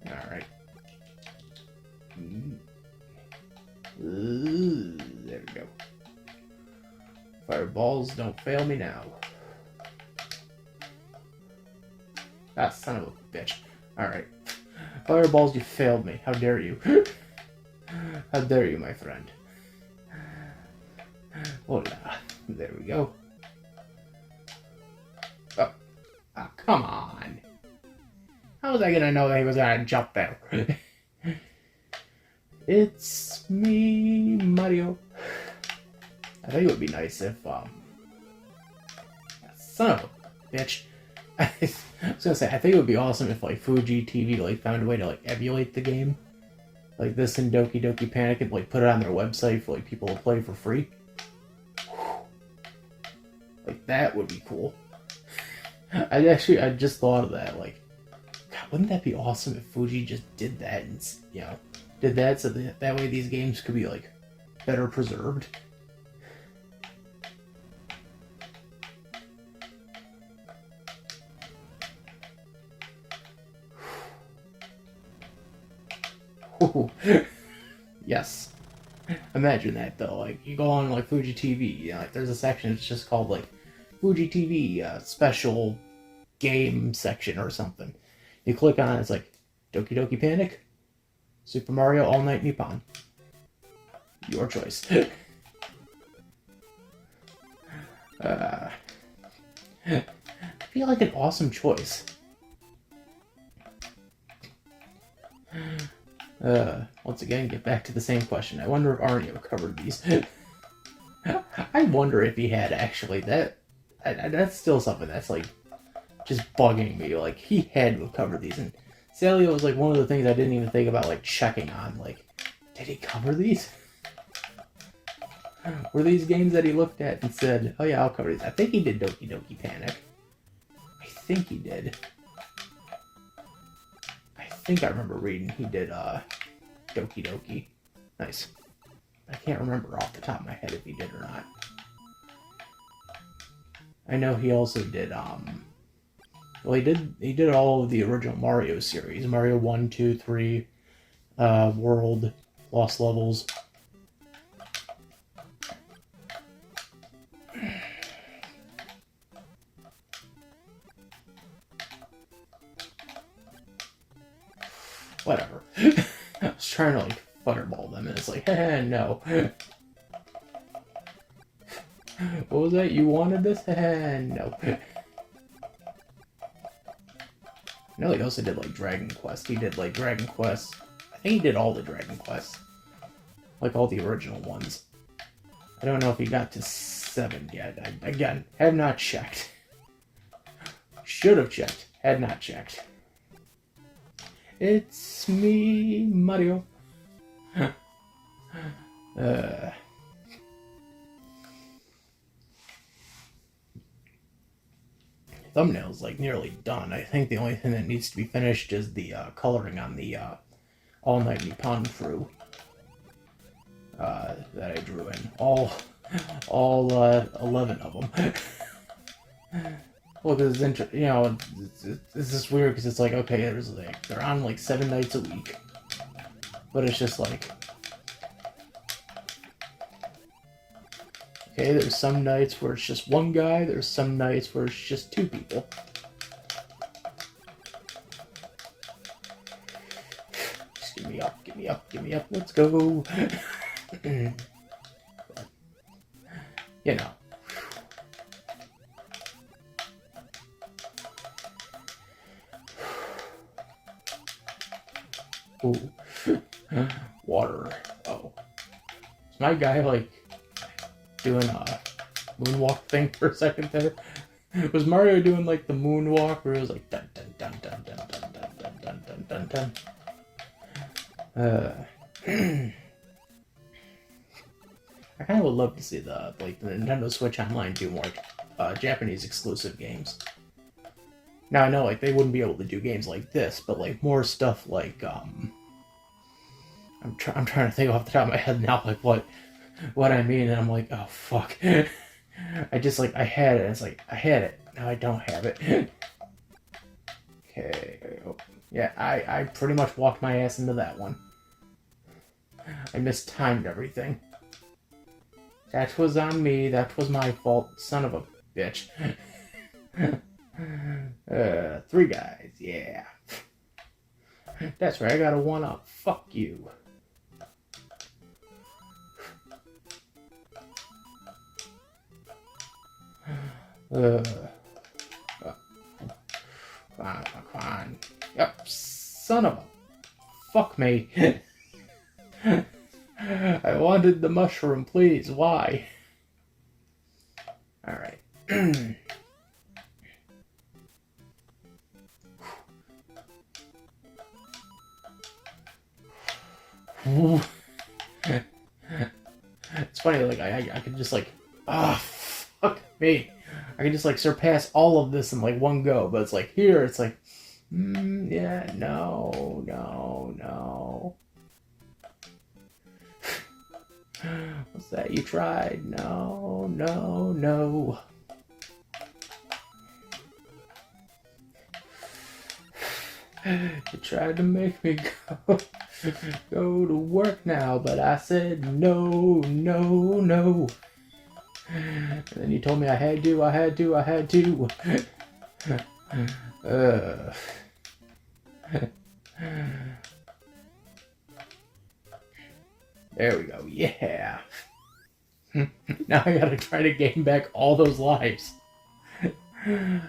Alright. There we go. Fireballs, don't fail me now. Ah, son of a bitch. Alright. Fireballs, you failed me. How dare you? How dare you, my friend? Hola. There we go. Oh. Ah, come on. How was I gonna know that he was gonna jump there? It's me, Mario. I think it would be nice if, son of a bitch. I was gonna say, I think it would be awesome if like Fuji-TV like found a way to like emulate the game, like this and Doki Doki Panic, and like put it on their website for like people to play for free. Like that would be cool. I just thought of that. Like, God, wouldn't that be awesome if Fuji just did that and did that so that way these games could be like better preserved. Yes. Imagine that though. Like you go on like Fuji-TV, like there's a section it's just called like Fuji-TV special game section or something. You click on it, it's like Doki Doki Panic, Super Mario All Night Nippon. Your choice. I feel like an awesome choice. Once again, get back to the same question. I wonder if Arnie covered these. I wonder if he had actually. That's still something that's like just bugging me. Like he had to have covered these, and sadly, it was like one of the things I didn't even think about like checking on. Like, did he cover these? Were these games that he looked at and said, "Oh yeah, I'll cover these"? I think he did Doki Doki Panic. I think he did. I think I remember reading he did Doki Doki. Nice. I can't remember off the top of my head if he did or not. I know he also did well he did all of the original Mario series. Mario 1, 2, 3, World, Lost Levels. Whatever. I was trying to like butterball them, and it's like, no. What was that? You wanted this? No. No, he also did like Dragon Quest. He did like Dragon Quest. I think he did all the Dragon Quests, like all the original ones. I don't know if he got to 7 yet. Again, have not checked. Should have checked. Had not checked. It's me, Mario. Thumbnail's like nearly done. I think the only thing that needs to be finished is the coloring on the All Night Nippon crew that I drew in. All 11 of them. Well, because it's just weird because it's like, okay, they're on like 7 nights a week, but it's just like, okay, there's some nights where it's just one guy, there's some nights where it's just 2 people. Just give me up, give me up, give me up, let's go. You know. Ooh. Water. Oh. Is my guy like doing a moonwalk thing for a second there? Was Mario doing like the moonwalk where it was like dun dun dun dun dun dun dun dun dun dun dun dun? I kind of would love to see the Nintendo Switch Online do more Japanese exclusive games. Now I know like they wouldn't be able to do games like this, but like more stuff like I'm trying to think off the top of my head now like what I mean, and I'm like, oh fuck. I just like I had it, and it's like I had it, now I don't have it. Okay. Oh, yeah, I pretty much walked my ass into that one. I mistimed everything. That was on me, that was my fault, son of a bitch. 3 guys, yeah. That's right, I got a 1-up. Fuck you. Come on. Yep, son of a... Fuck me. I wanted the mushroom, please. Why? Alright. It's funny, like, I could just, like, fuck me. I can just, like, surpass all of this in, like, one go, but it's like, here, it's like, yeah, no. What's that? You tried? No. You tried to make me go to work now, but I said no. And then you told me I had to. There we go, yeah. Now I gotta try to gain back all those lives. I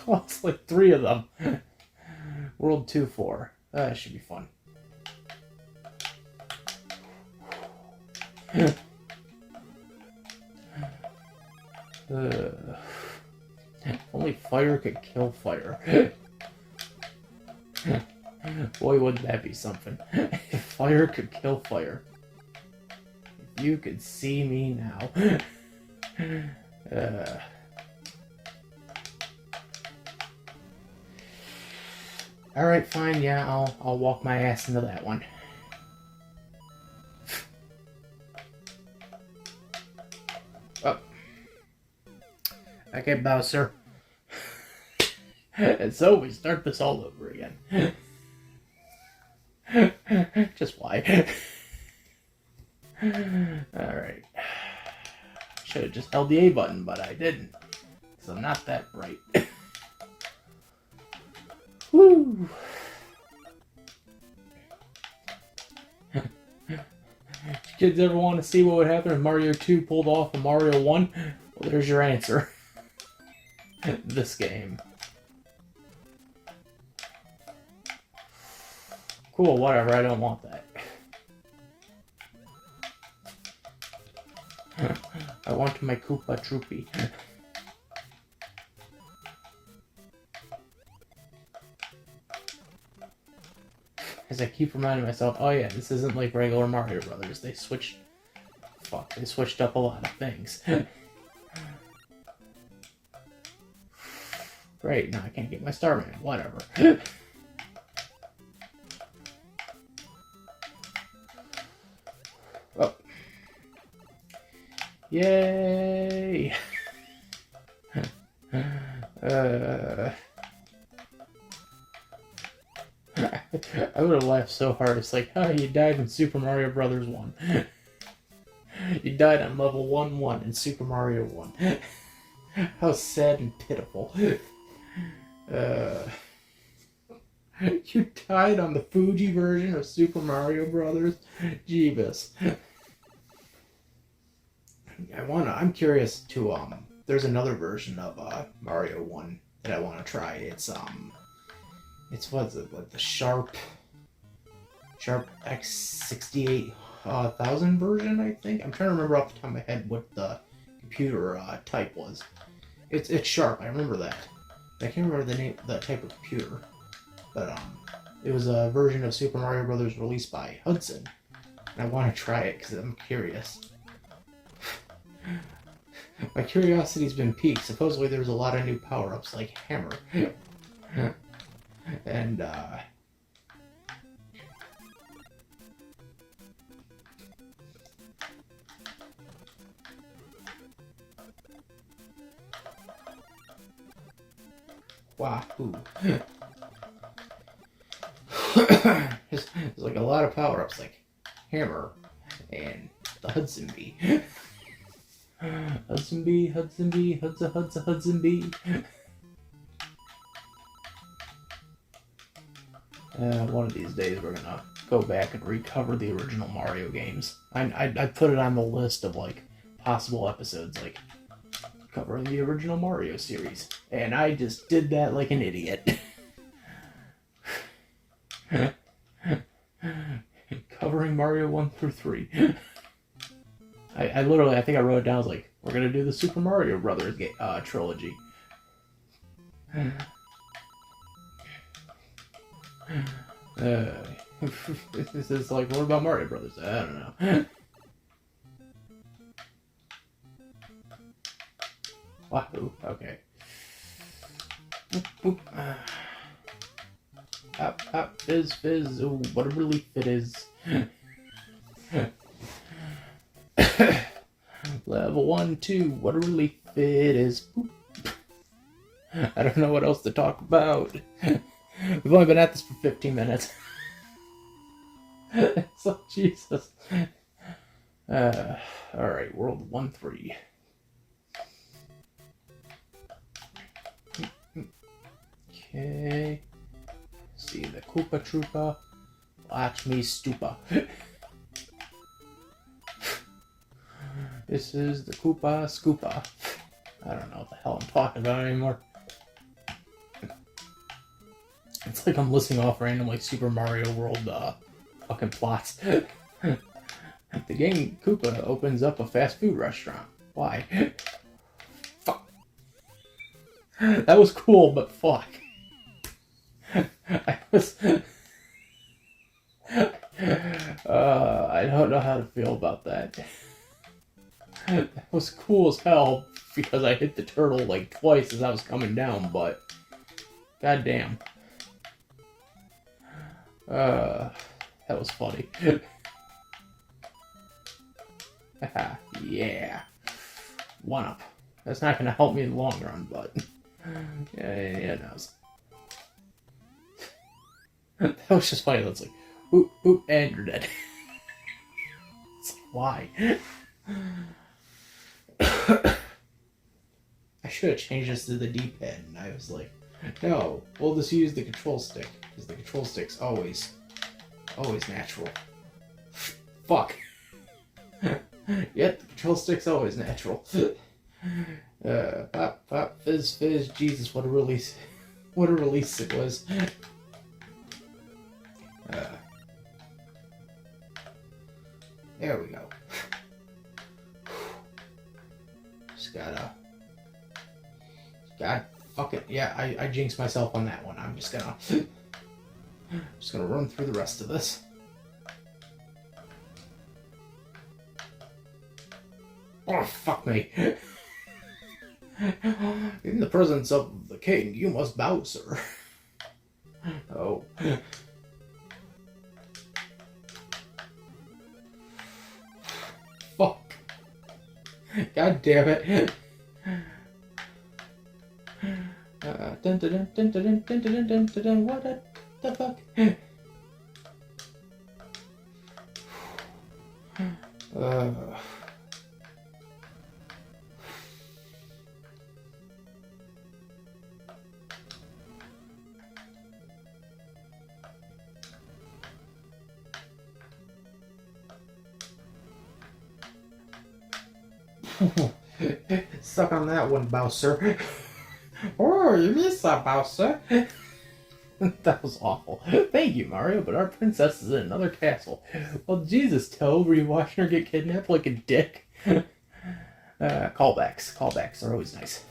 lost like 3 of them. World 2-4. That should be fun. Only fire could kill fire. Boy, wouldn't that be something. If fire could kill fire. If you could see me now. Alright, fine, yeah, I'll walk my ass into that one. Oh. Okay, Bowser. And so we start this all over again. Just why? Alright. Should have just held the A button, but I didn't. Because I'm not that bright. Woo! Kids ever want to see what would happen if Mario 2 pulled off a Mario 1? Well, there's your answer. This game. Cool, whatever, I don't want that. I want my Koopa Troopy. As I keep reminding myself, oh yeah, this isn't like regular Mario Brothers. They switched up a lot of things. Great, now I can't get my Starman. Whatever. Oh. Yay! I would have laughed so hard. It's like, oh, you died in Super Mario Brothers 1. You died on level 1-1 in Super Mario 1. How sad and pitiful. You died on the Fuji version of Super Mario Brothers? Jeebus. I'm curious to, there's another version of, Mario 1 that I want to try. It's what's it, like the Sharp X68000 version, I think. I'm trying to remember off the top of my head what the computer type was. It's Sharp, I remember that. I can't remember the type of computer. But it was a version of Super Mario Bros. Released by Hudson. And I want to try it because I'm curious. My curiosity's been piqued. Supposedly there's a lot of new power-ups like Hammer. And wahoo. There's like a lot of power-ups like Hammer and the Hudson Bee. Hudson Bee, Hudson Bee. One of these days we're gonna go back and recover the original Mario games. I put it on the list of like possible episodes, like covering the original Mario series, and I just did that like an idiot. Covering Mario 1 through 3. I literally, I think I wrote it down. I was like, we're gonna do the Super Mario Brothers trilogy. This is like, what about Mario Brothers? I don't know. Wahoo, okay. Up, fizz, ooh, what a relief it is. Level 1, 2, what a relief it is. Boop. I don't know what else to talk about. We've only been at this for 15 minutes. So, Jesus. Alright, World 1-3. Okay. See the Koopa Troopa. Watch me stupa. This is the Koopa Scoopa. I don't know what the hell I'm talking about anymore. It's like I'm listing off random like Super Mario World fucking plots. The game Koopa opens up a fast food restaurant. Why? Fuck. That was cool, but fuck. I don't know how to feel about that. That was cool as hell because I hit the turtle like twice as I was coming down, but goddamn. That was funny. Yeah. 1-up. That's not gonna help me in the long run, but yeah, it knows. That was just funny. That's like, oop, oop, and you're dead. It's like, why? I should have changed this to the D-pad, and I was like, no, we'll just use the control stick, because the control stick's always natural. Fuck. Yep, the control stick's always natural. Pop, pop, fizz, fizz, Jesus, what a release. What a release it was. There we go. Just gotta... God fuck it. Yeah, I jinxed myself on that one. I'm just gonna run through the rest of this. Oh, fuck me. In the presence of the king, you must bow, sir. Oh. Fuck. God damn it. Dun, dun, dun, dun, dun, dun, dun, dun, dun, dun, what the fuck? Suck on that one, Bowser. Oh, you missed that, Bowser. That was awful. Thank you, Mario, but our princess is in another castle. Well, Jesus, Toad, were you watching her get kidnapped like a dick? Callbacks. Callbacks are always nice.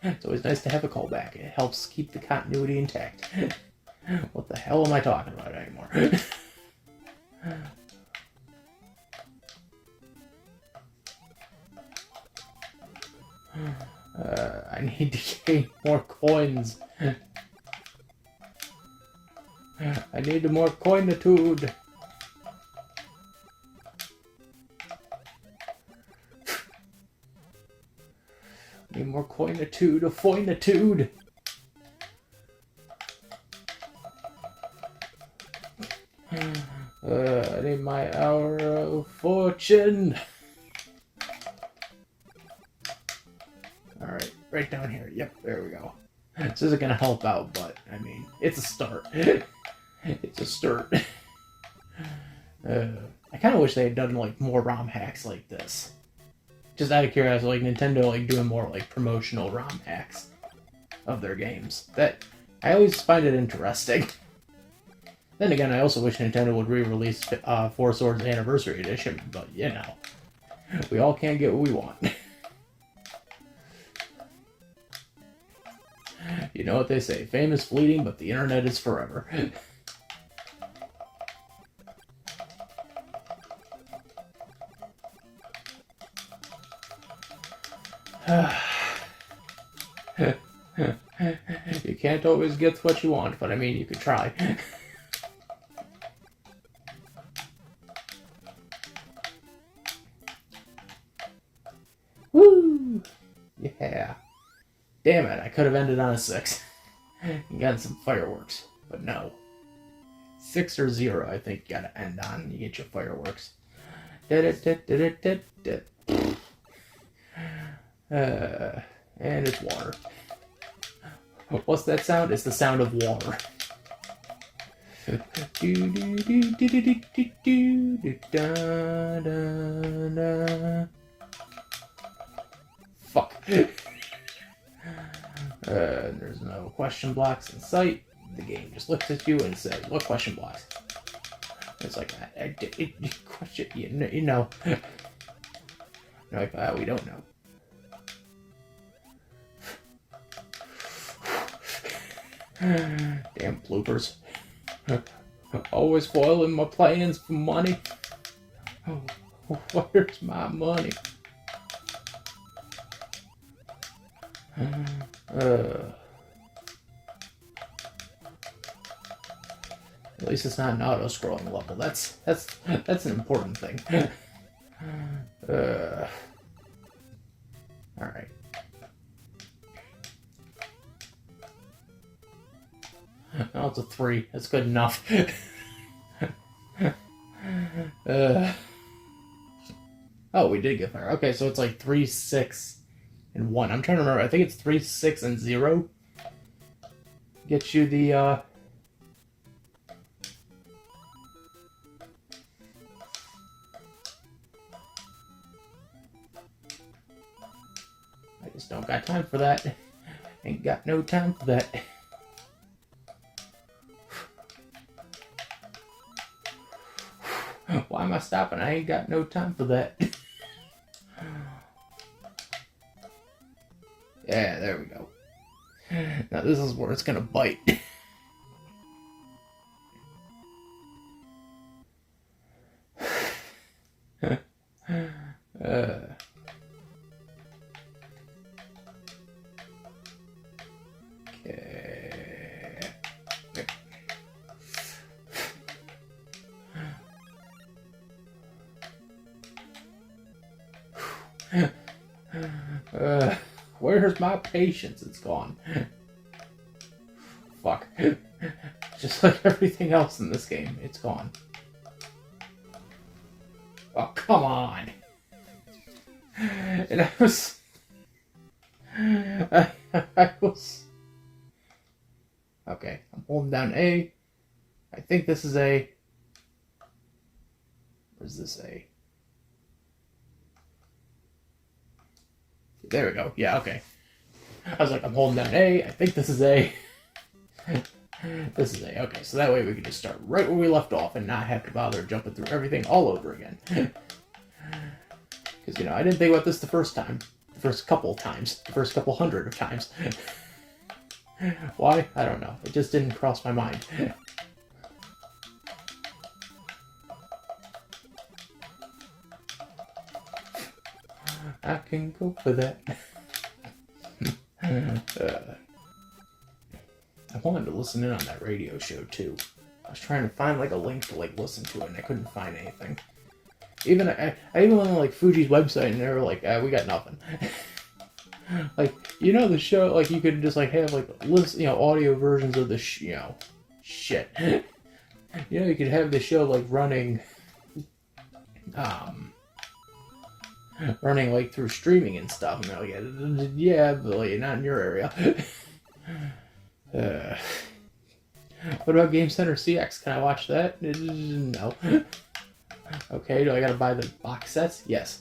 It's always nice to have a callback. It helps keep the continuity intact. What the hell am I talking about anymore? I need to gain more coins. I need more coinitude. I need more coinitude, a foinitude. I need my hour of fortune. Alright, right down here. Yep, there we go. This isn't gonna help out, but, I mean, it's a start. It's a start. I kind of wish they had done, like, more ROM hacks like this. Just out of curiosity, like, Nintendo, like, doing more, like, promotional ROM hacks of their games. That, I always find it interesting. Then again, I also wish Nintendo would re-release Four Swords Anniversary Edition, but, you know, we all can't get what we want. You know what they say, fame is fleeting, but the internet is forever. You can't always get what you want, but I mean, you could try. Woo! Yeah. Damn it, I could have ended on a 6. And gotten some fireworks, but no. 6 or 0, I think you gotta end on. You get your fireworks. And it's water. What's that sound? It's the sound of water. Fuck. There's no question blocks in sight. The game just looks at you and says, "What question blocks?" It's like, question, you know. No, like, we don't know. Damn bloopers. Always spoiling my plans for money. Oh, where's my money? At least it's not an auto-scrolling level. That's an important thing. All right. Oh, it's a 3. That's good enough. Oh, we did get fire. Okay, so it's like 3, 6, and 1. I'm trying to remember. I think it's 3, 6, and 0. Get you the, I just don't got time for that. Ain't got no time for that. Why am I stopping? I ain't got no time for that. Yeah, there we go. Now this is where it's gonna bite. Where's my patience? It's gone. Fuck. Just like everything else in this game, it's gone. Oh, come on. And I was... I was... Okay, I'm holding down A. I think this is A. Where's this A? There we go. Yeah, okay. I was like, I'm holding down A. I think this is A. This is A. Okay, so that way we can just start right where we left off and not have to bother jumping through everything all over again. Because, you know, I didn't think about this the first time. The first couple times. The first couple hundred of times. Why? I don't know. It just didn't cross my mind. I can go for that. I wanted to listen in on that radio show too. I was trying to find like a link to like listen to it, and I couldn't find anything. Even I even went on like Fuji's website, and they were like, "We got nothing." Like, you know, the show, like you could just like have like list, you know, audio versions of the you know, shit. You know, you could have the show like running like through streaming and stuff, and they're like, yeah, but like, not in your area. What about Game Center CX? Can I watch that? No. Okay, do I gotta buy the box sets? Yes.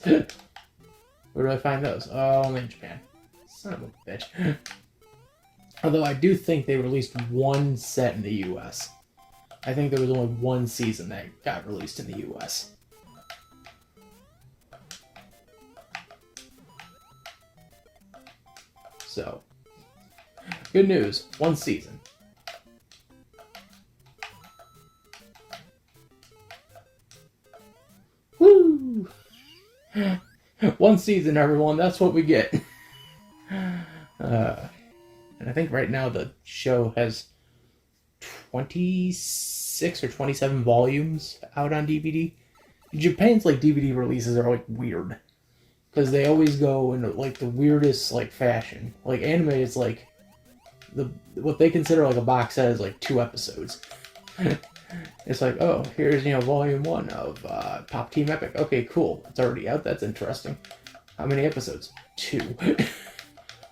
Where do I find those? Oh, only in Japan. Son of a bitch. Although I do think they released one set in the US. I think there was only one season that got released in the US. So, good news, one season. Woo! One season, everyone, that's what we get. And I think right now the show has 26 or 27 volumes out on DVD. Japan's like DVD releases are like weird because they always go in like the weirdest like fashion. Like anime is like what they consider like a box set is like 2 episodes. It's like, oh, here's volume 1 of Pop Team Epic. Okay, cool. It's already out. That's interesting. How many episodes? 2.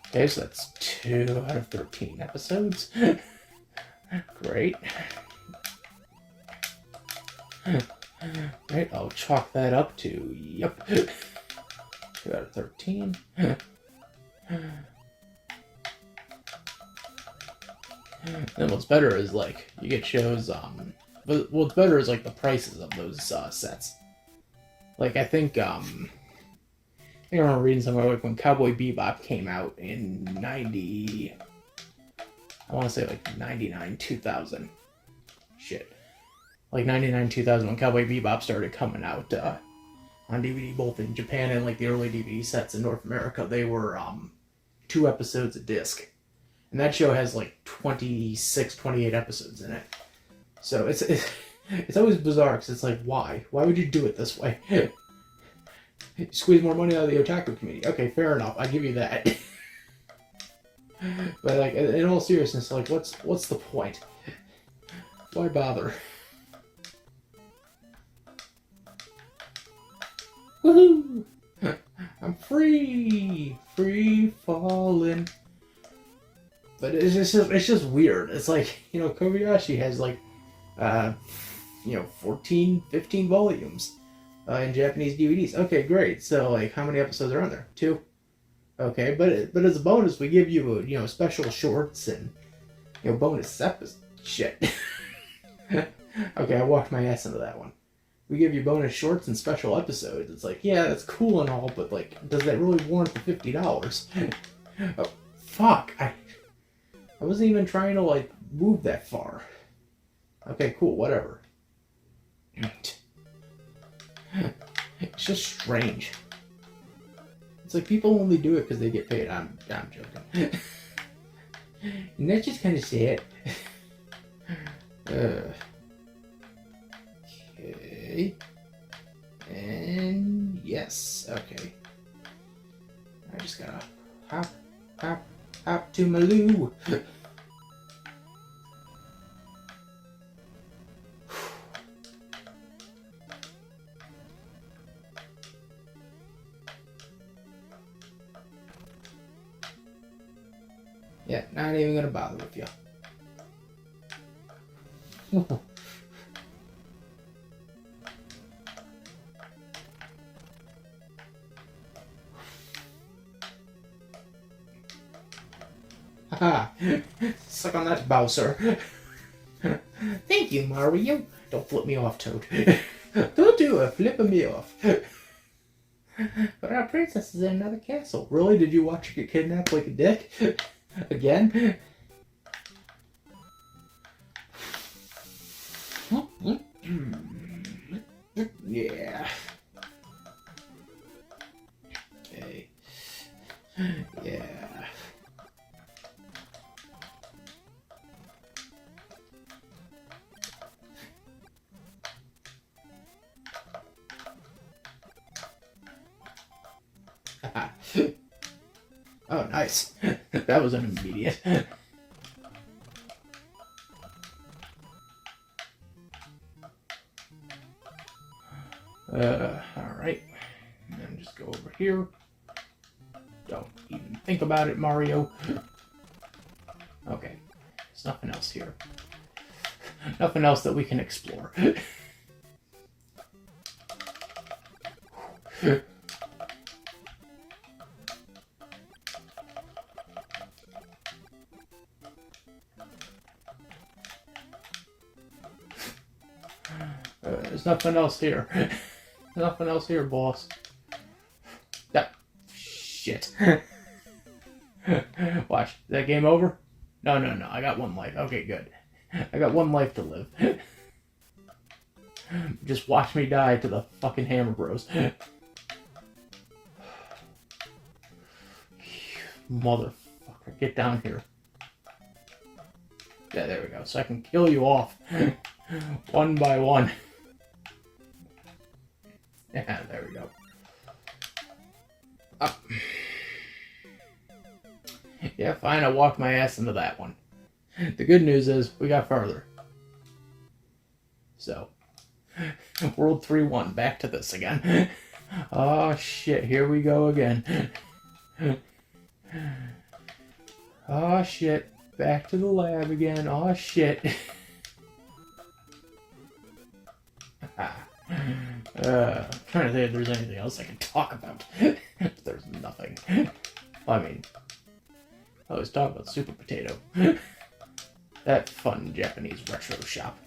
Okay, so that's 2 out of 13 episodes. Great. Right, I'll chalk that up to, yep, 2 out of 13. Then what's better is, like, you get shows, but what's better is, like, the prices of those sets. Like, I think I remember reading somewhere, like, when Cowboy Bebop came out in 90... I want to say, like, 99, 2000. Shit. Like, 99, 2000, when Cowboy Bebop started coming out on DVD, both in Japan and, like, the early DVD sets in North America, they were 2 episodes a disc. And that show has, like, 26, 28 episodes in it. So, it's always bizarre, because it's like, why? Why would you do it this way? You squeeze more money out of the otaku community. Okay, fair enough. I give you that. But like, in all seriousness, like, what's the point? Why bother? Woohoo! I'm free falling. But it's just weird. It's like, Kobayashi has like 14, 15 volumes in Japanese DVDs. Okay, great. So like, how many episodes are on there? 2. Okay, but as a bonus, we give you special shorts and bonus episodes. Shit. Okay, I walked my ass into that one. We give you bonus shorts and special episodes. It's like, yeah, that's cool and all, but like, does that really warrant the $50? Oh, fuck! I wasn't even trying to like move that far. Okay, cool, whatever. It's just strange. It's like people only do it because they get paid. I'm joking. And that's just kind of sad. Okay. And yes, okay. I just gotta hop to my loo. Yeah, not even gonna bother with you. Haha! Suck on that, Bowser. Thank you, Mario. Don't flip me off, Toad. Don't do it, flipping me off. But our princess is in another castle. Really? Did you watch her get kidnapped like a dick? Again? Yeah. Okay. Yeah. Oh, nice. That was an immediate. Alright. And then just go over here. Don't even think about it, Mario. Okay. There's nothing else here. Nothing else that we can explore. There's nothing else here. Nothing else here, boss. That shit. Watch. Is that game over? No. I got 1 life. Okay, good. I got 1 life to live. Just watch me die to the fucking Hammer Bros. Motherfucker. Get down here. Yeah, there we go. So I can kill you off one by one. Yeah, there we go. Up. Yeah, fine, I walked my ass into that one. The good news is, we got farther. So, World 3-1, back to this again. Oh shit, here we go again. Oh shit, back to the lab again. Oh shit. I'm trying to think if there's anything else I can talk about. There's nothing. Well, I mean, I always talk about Super Potato. That fun Japanese retro shop.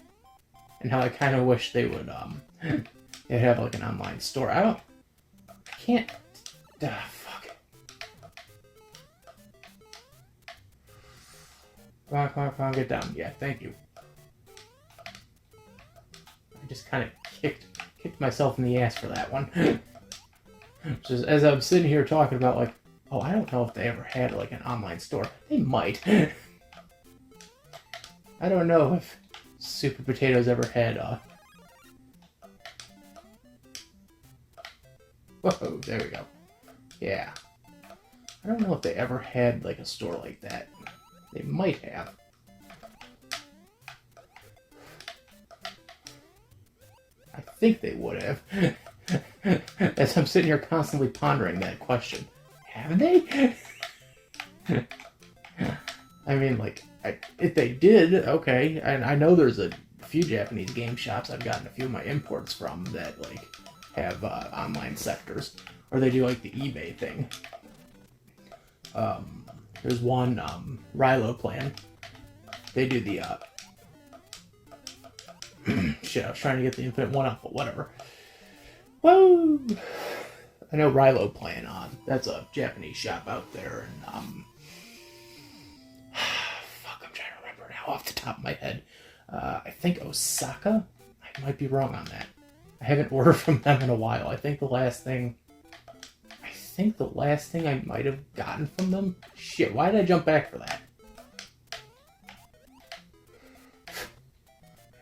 And how I kind of wish they would, they'd have like an online store. I can't, fuck. Come on, get down. Yeah, thank you. I just kind of kicked myself in the ass for that one. Just as I'm sitting here talking about, like, oh, I don't know if they ever had like an online store. They might. I don't know if Super Potatoes ever had whoa, there we go. Yeah. I don't know if they ever had like a store like that. They might have. I think they would have. As I'm sitting here constantly pondering that question. Have they? I mean, like, if they did, okay. And I know there's a few Japanese game shops I've gotten a few of my imports from that, like, have online sectors. Or they do, like, the eBay thing. There's one, Rilo Plan. They do the, shit, I was trying to get the Infinite One-Up, but whatever. Whoa! I know Rilo Plan on. That's a Japanese shop out there, and, fuck, I'm trying to remember now off the top of my head. I think Osaka? I might be wrong on that. I haven't ordered from them in a while. I think the last thing I might have gotten from them... Shit, why did I jump back for that?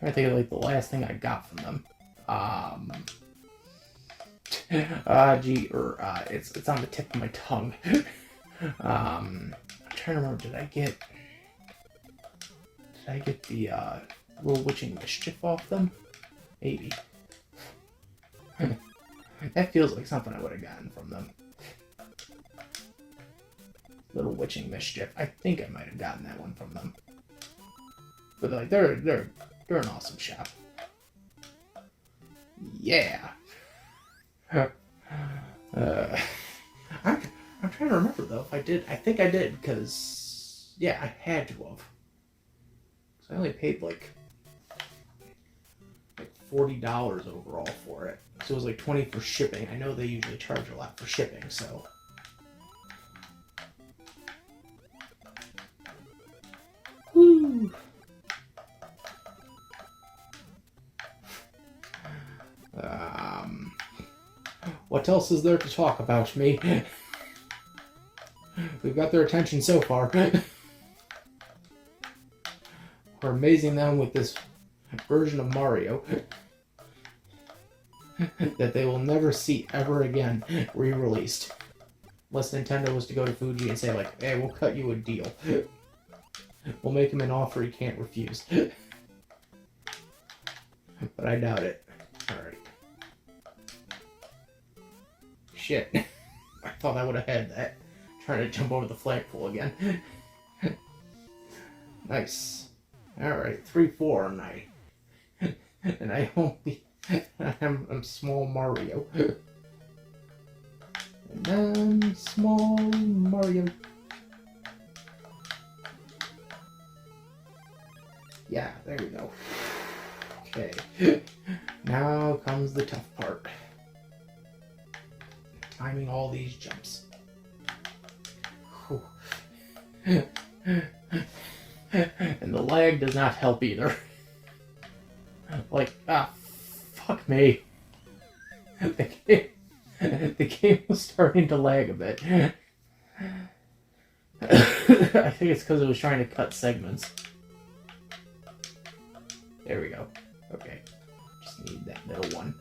I'm trying to think of, like, the last thing I got from them. It's on the tip of my tongue. I'm trying to remember, did I get the, Little Witching Mischief off them? Maybe. That feels like something I would have gotten from them. Little Witching Mischief. I think I might have gotten that one from them. But, like, they're an awesome shop. Yeah. I'm trying to remember, though, if I did. I think I did, because, yeah, I had to have. So I only paid, like $40 overall for it. So it was like $20 for shipping. I know they usually charge a lot for shipping, so... Woo! What else is there to talk about, me? We've got their attention so far. We're amazing them with this version of Mario that they will never see ever again re-released. Unless Nintendo was to go to Fuji and say, like, hey, we'll cut you a deal. We'll make him an offer he can't refuse. But I doubt it. Alright. Shit. I thought I would have had that. Trying to jump over the flagpole again. Nice. Alright, 3-4 on night. And I only... I'm small Mario. And I'm small Mario. Yeah, there we go. Okay. Now comes the tough part. Timing all these jumps. And the lag does not help either. Like, fuck me. The game was starting to lag a bit. I think it's because it was trying to cut segments. There we go. Okay. Just need that middle one.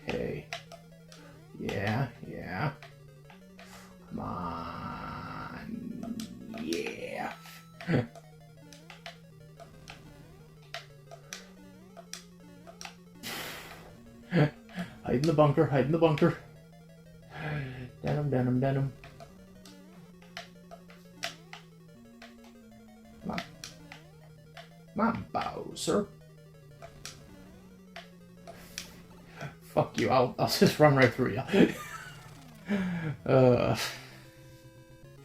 Okay. Yeah. Come on. Yeah. Hide in the bunker, Denim. Come on, Bowser. Fuck you, I'll just run right through you.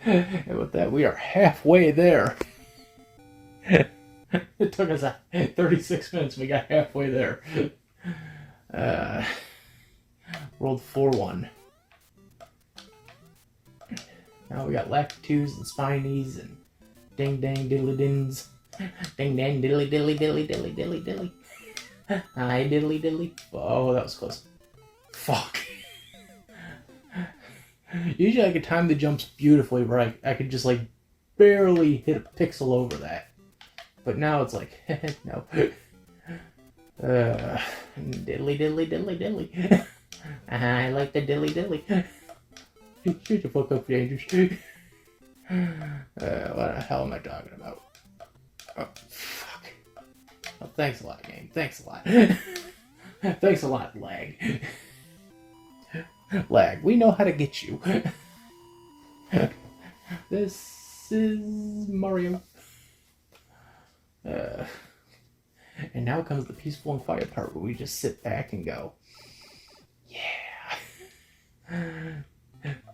And with that, we are halfway there. It took us 36 minutes, we got halfway there. Rolled 4-1. Now we got Lactitudes and Spinies and Ding Dang Diddly Dins. Ding Dang Diddly Diddly Diddly Diddly Diddly Diddly. Hi Diddly Diddly. Oh, that was close. Fuck. Usually I could time the jumps beautifully where I could just like barely hit a pixel over that. But now it's like, no. Diddly Diddly Diddly Diddly. I like the Diddly Diddly. Shut the fuck up, Dangerous. What the hell am I talking about? Oh, fuck. Oh, thanks a lot, game. Thanks a lot. Thanks a lot, lag. Lag, we know how to get you. This is Mario. And now comes the peaceful and quiet part where we just sit back and go, yeah.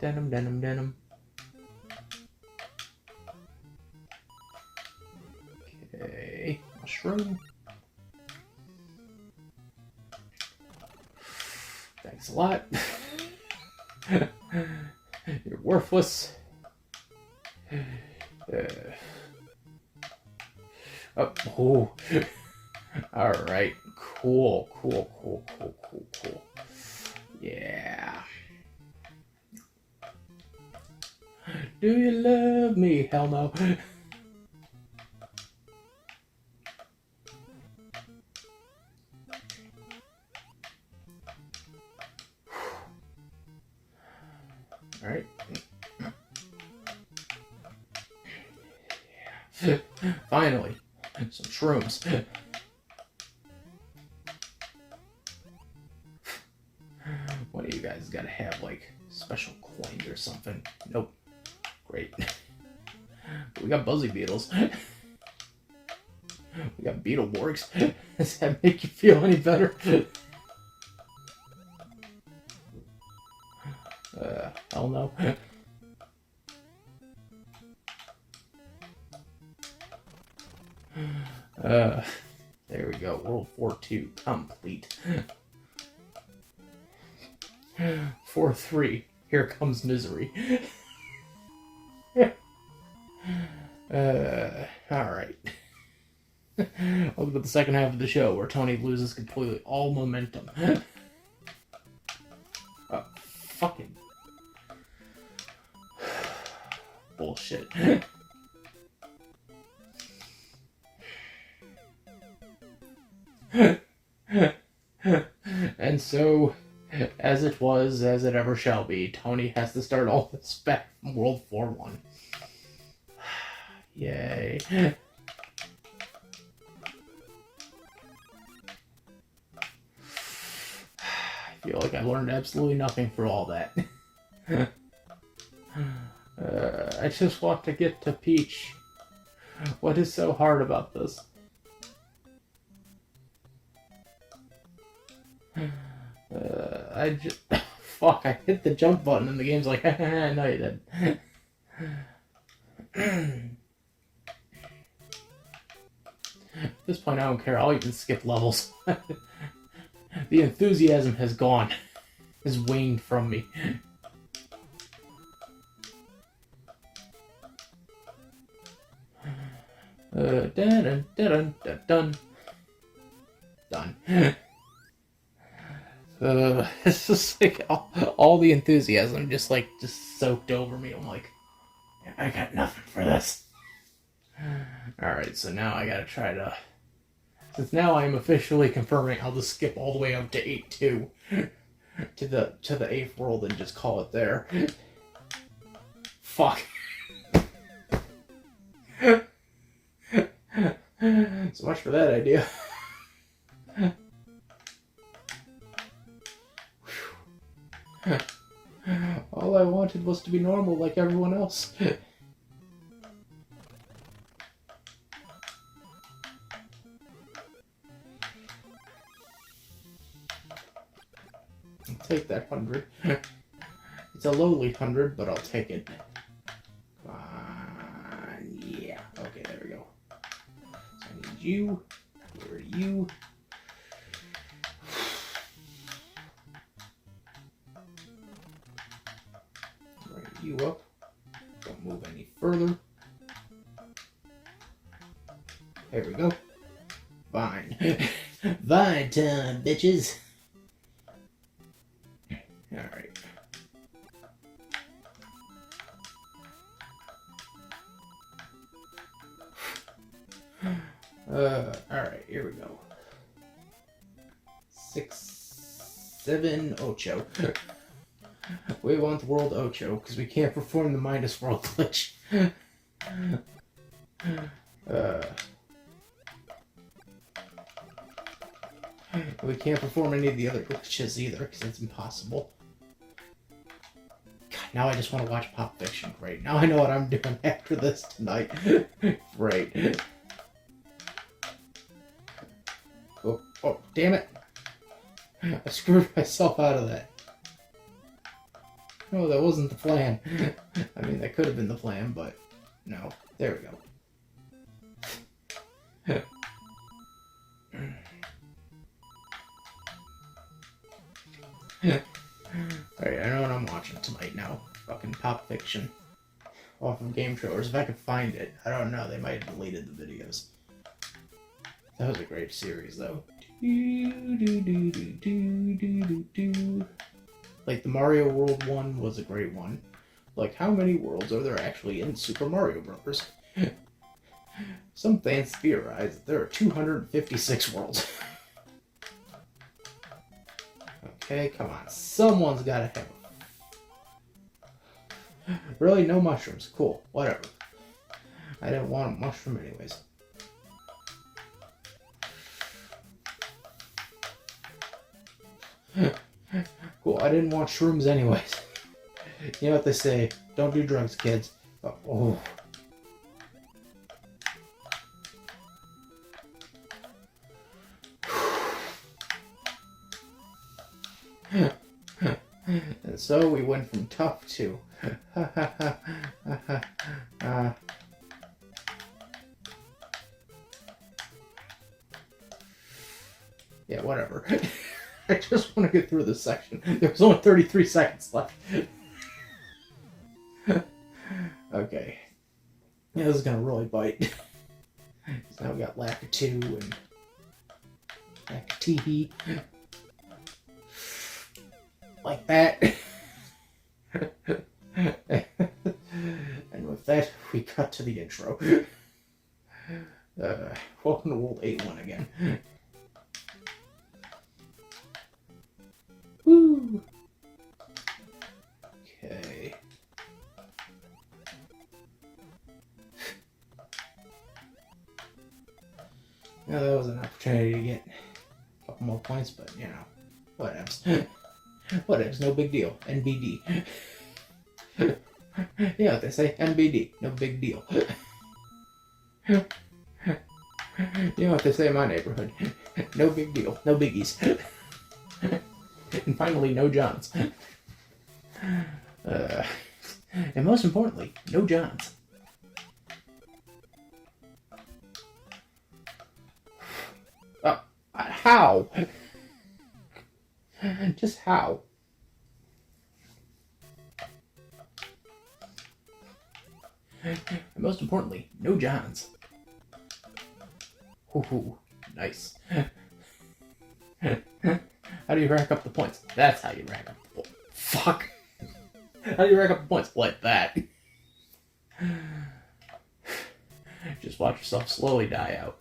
Denim. Okay, mushroom. Thanks a lot. You're worthless. Oh. Alright. Cool. Yeah. Do you love me? Hell no. Alright. Finally. Some shrooms. One of you guys gotta have like special coins or something. Nope. Great. We got Buzzy Beetles. We got Beetleborgs. Does that make you feel any better? Hell no. There we go. World War II complete. 4-3. Here comes misery. Alright. Welcome to the second half of the show where Tony loses completely all momentum. Fucking bullshit. And so, as it was, as it ever shall be, Tony has to start all this back from World War I. Yay. I feel like I learned absolutely nothing for all that. I just want to get to Peach. What is so hard about this? I just... Fuck, I hit the jump button and the game's like, no you didn't. At this point I don't care, I'll even skip levels. The enthusiasm has gone. Has waned from me. Done. It's just like all the enthusiasm just soaked over me. I'm like, I got nothing for this. Alright, so now I gotta try to... Since now I'm officially confirming, I'll just skip all the way up to 8-2 to the 8th world and just call it there. Fuck. So much for that idea. All I wanted was to be normal like everyone else. I'll take that 100. It's a lowly 100, but I'll take it. Come on. Yeah. Okay, there we go. So I need you. Where are you? Bring you up. Don't move any further. There we go. Fine. Vine time, bitches. Alright. Alright, here we go. 6, 7, Ocho. We want world Ocho, because we can't perform the minus world glitch. We can't perform any of the other glitches either, because it's impossible. God, now I just want to watch Pop Fiction. Great. Now I know what I'm doing after this tonight. Great. Oh, damn it. I screwed myself out of that. No, that wasn't the plan. I mean, that could have been the plan, but no. There we go. Alright, I know what I'm watching tonight now. Fucking Pop Fiction. Off of Game Trailers. If I could find it. I don't know, they might have deleted the videos. That was a great series, though. Like, the Mario World one was a great one. Like, how many worlds are there actually in Super Mario Bros? Some fans theorize that there are 256 worlds. Okay, come on. Someone's gotta have them. Really? No mushrooms. Cool. Whatever. I didn't want a mushroom anyways. Cool, I didn't want shrooms anyways. You know what they say, don't do drugs, kids. Oh. And so we went from tough to... Yeah, whatever. I just want to get through this section. There's only 33 seconds left. Okay. Yeah, this is gonna really bite. Now we got Lakitu and Lakatihi. Like that. And with that, we cut to the intro. Welcome to World 8-1 again. Woo! Okay. Now that was an opportunity to get a couple more points, but you know, whatevs. Whatevs, no big deal. NBD. Yeah, what they say, NBD, no big deal. You know what they say in my neighborhood, no big deal, no biggies. And finally, no Johns. And most importantly, no Johns. How? Just how? And most importantly, no Johns. Ooh, nice. How do you rack up the points? That's how you rack up the points. Fuck. How do you rack up the points? Like that. Just watch yourself slowly die out.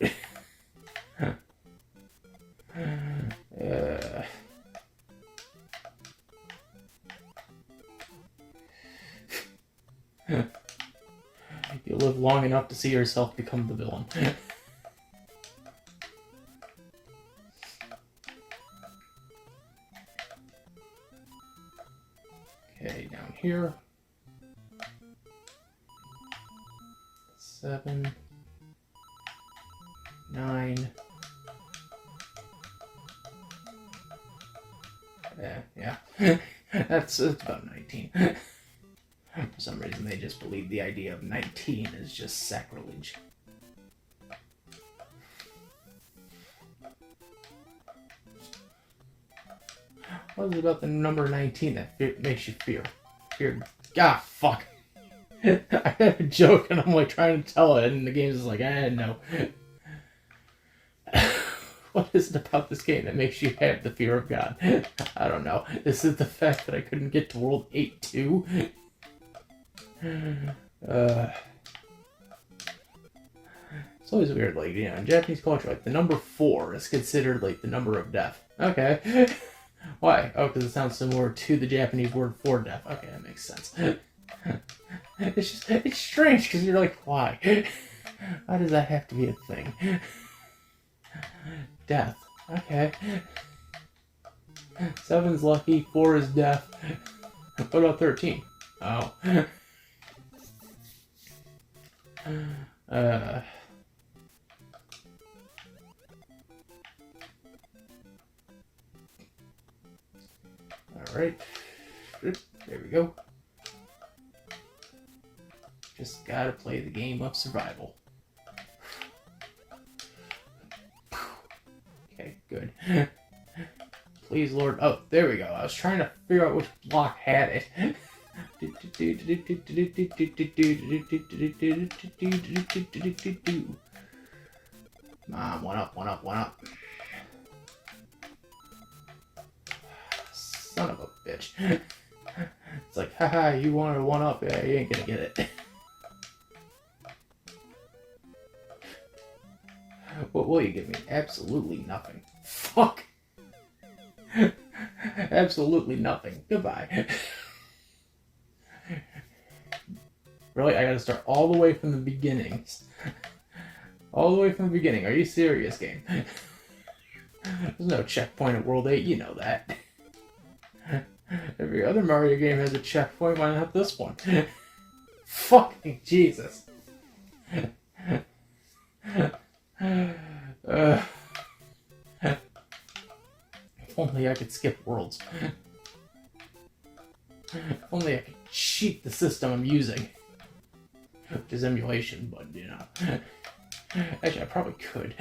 You live long enough to see yourself become the villain. Okay, down here. 7, 9. Yeah. That's about 19. For some reason, they just believe the idea of 19 is just sacrilege. What is it about the number 19 that makes you fear? Ah, fuck. I had a joke and I'm like trying to tell it, and the game's just like, no. What is it about this game that makes you have the fear of God? I don't know. Is it the fact that I couldn't get to World 8 too? It's always weird, like, you know, in Japanese culture, like, the number 4 is considered, like, the number of death. Okay. Why? Oh, because it sounds similar to the Japanese word for death. Okay, that makes sense. It's strange, because you're like, why? Why does that have to be a thing? Death. Okay. 7's lucky, 4 is death. What about 13? Oh. Alright. There we go. Just gotta play the game of survival. Okay, good. Please, Lord. Oh, there we go. I was trying to figure out which block had it. Mom, one up. Son of a bitch. It's like, haha, you wanted a one up, yeah, you ain't gonna get it. What will you give me? Absolutely nothing. Fuck. Absolutely nothing. Goodbye. Really? I gotta start all the way from the beginning. All the way from the beginning. Are you serious, game? There's no checkpoint at World 8, you know that. Every other Mario game has a checkpoint, why not this one? Fucking Jesus. If only I could skip worlds. If only I could cheat the system I'm using. Which is emulation, but you know. Actually, I probably could.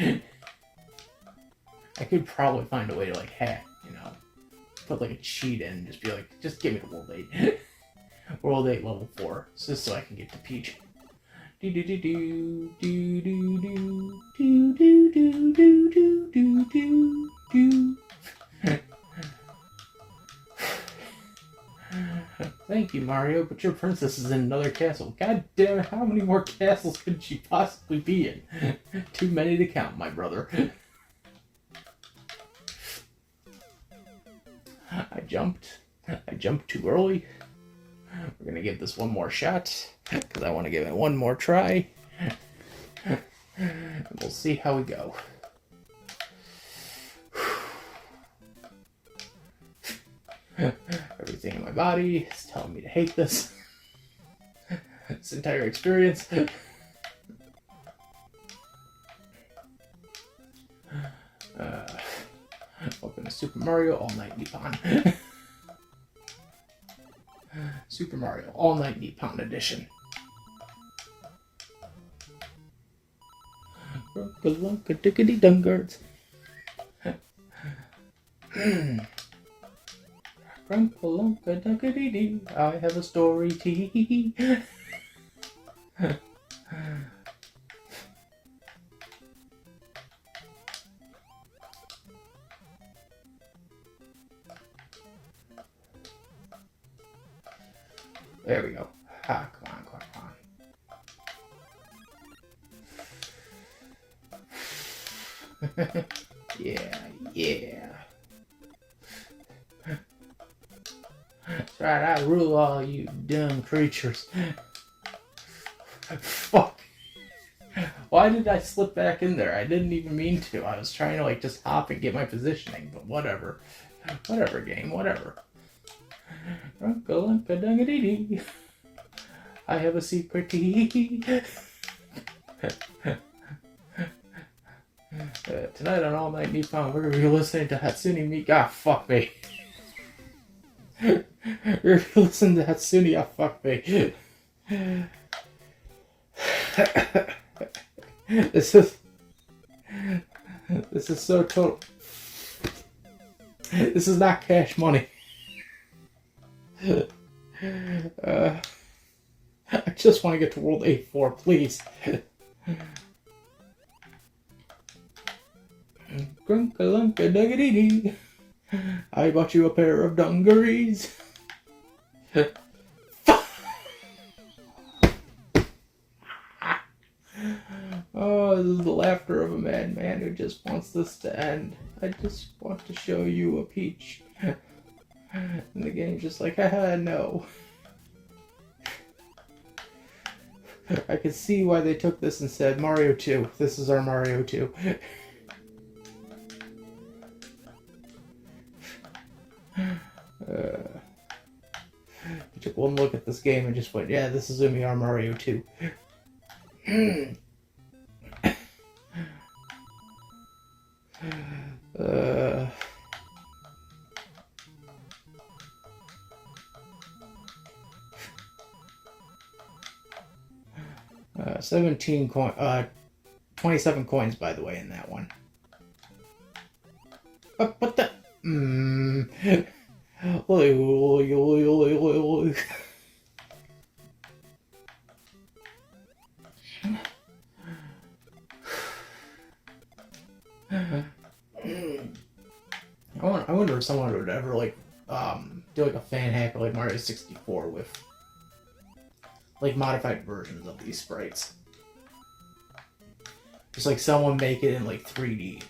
I could probably find a way to like hack, you know. Put like a cheat in and just be like, just give me the World 8. World 8 level 4. Just so I can get to Peach. Do do do do do do do do do do do do do do. Thank you, Mario, but your princess is in another castle. God damn it, how many more castles could she possibly be in? Too many to count, my brother. I jumped too early. We're gonna give this one more shot, because I want to give it one more try. And we'll see how we go. Everything in my body is telling me to hate this. This entire experience. Open to Super Mario All Night Nippon. Super Mario All Night Nippon Edition. Grunkalunka diggity dungards. Grunkalunka duggity dee. I have a story tee. Yeah, yeah. That's right, I rule all you dumb creatures. Fuck. Why did I slip back in there? I didn't even mean to. I was trying to, like, just hop and get my positioning, but whatever. Whatever, game, whatever. Uncle-uncle-dunga-dee-dee. I have a secret tea. Tonight on All Night Nippon, we're going to be listening to Hatsune Miku. Ah, fuck me. We're going to be listening to Hatsune. Ah, fuck me. This is so total. This is not cash money. I just want to get to World 84, please. Grunka-lunka-dugga-dee-dee. I bought you a pair of dungarees. Oh, this is the laughter of a madman who just wants this to end. I just want to show you a peach. And the game's just like, haha, no. I could see why they took this and said, Mario 2. This is our Mario 2. I took one look at this game and just went, yeah, this is gonna be our Mario 2. 27 coins, by the way, in that one. What the? I wonder if someone would ever, like, do, like, a fan hack of, like, Mario 64 with, like, modified versions of these sprites. Just, like, someone make it in, like, 3D.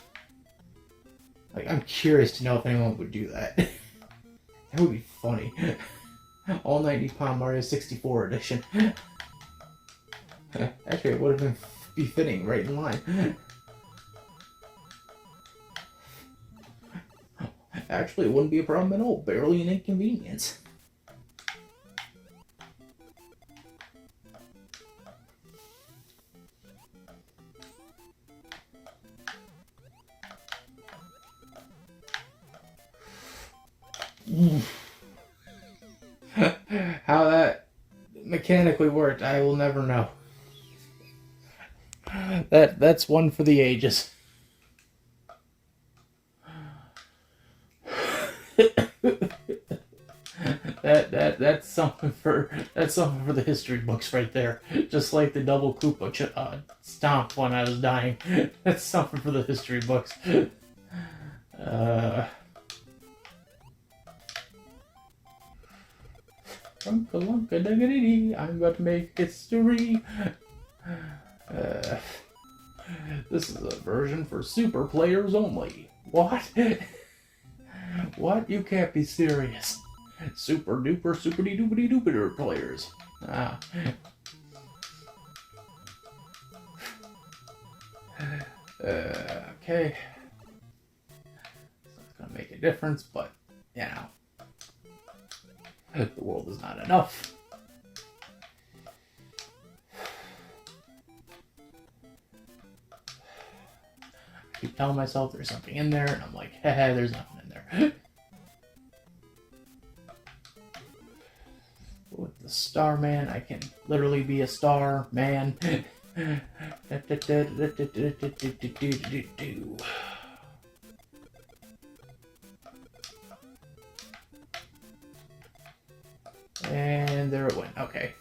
Like, I'm curious to know if anyone would do that. That would be funny. All Night Nippon Mario 64 edition. Actually, it would have been befitting, right in line. Actually, it wouldn't be a problem at all. Barely an inconvenience. How that mechanically worked, I will never know. That's one for the ages. That's something for the history books right there. Just like the double Koopa stomp when I was dying. That's something for the history books. I'm about to make history. This is a version for super players only. What? What? You can't be serious. Super duper super doopity dooper players. Ah. Okay. So it's gonna make a difference, but you know. The world is not enough. I keep telling myself there's something in there, and I'm like, haha, there's nothing in there. With the star man, I can literally be a star man. And there it went. Okay.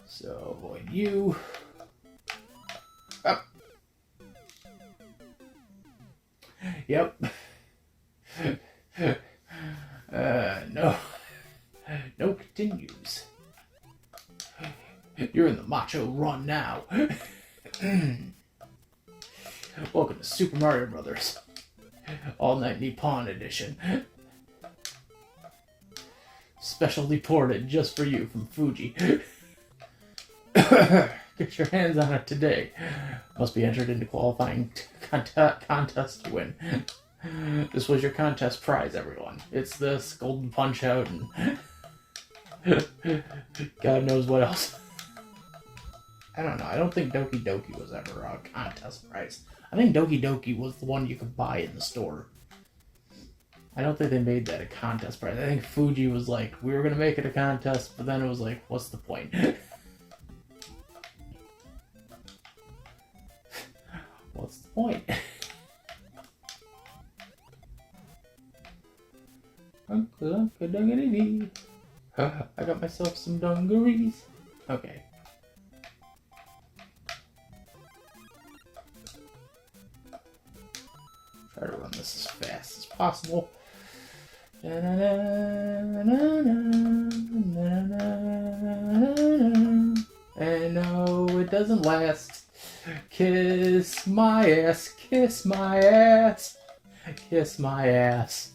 So, avoid you. Up. Yep. No. No continues. You're in the macho run now. Welcome to Super Mario Brothers. All Night Nippon Edition. Specially ported just for you from Fuji. Get your hands on it today. Must be entered into qualifying contest to win. This was your contest prize, everyone. It's this golden punch out and God knows what else. I don't know. I don't think Doki Doki was ever a contest prize. I think Doki Doki was the one you could buy in the store. I don't think they made that a contest prize. I think Fuji was like, we were going to make it a contest, but then it was like, what's the point? What's the point? Uncle Dungaree. I got myself some dungarees. Okay. Try to run this as fast as possible. And no, it doesn't last. Kiss my ass, kiss my ass, kiss my ass.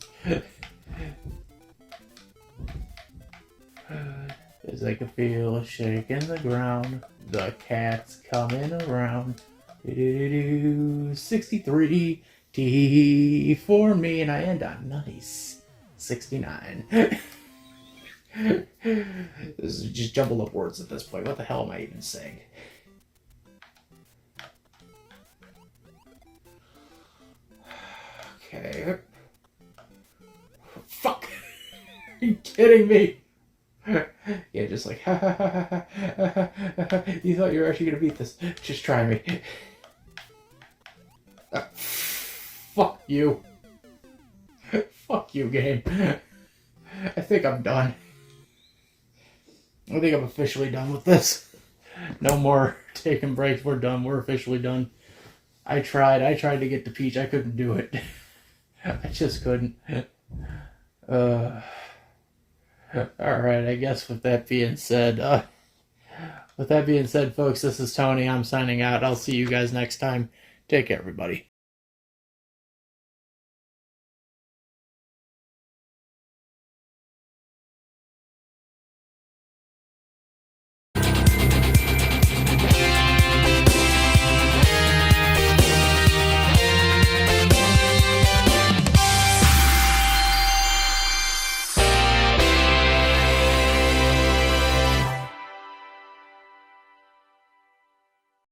As I can feel a shake in the ground, the cat's coming around. 63 T for me, and I end on nice 69. This is just jumbled up words at this point. What the hell am I even saying? Okay. Fuck! Are you kidding me? Yeah, just like, you thought you were actually gonna beat this. Just try me. Fuck you. Fuck you, game. I think I'm done. I think I'm officially done with this. No more taking breaks. We're done. We're officially done. I tried to get to Peach. I couldn't do it. I just couldn't. Alright, I guess with that being said, folks, this is Tony. I'm signing out. I'll see you guys next time. Take care, everybody.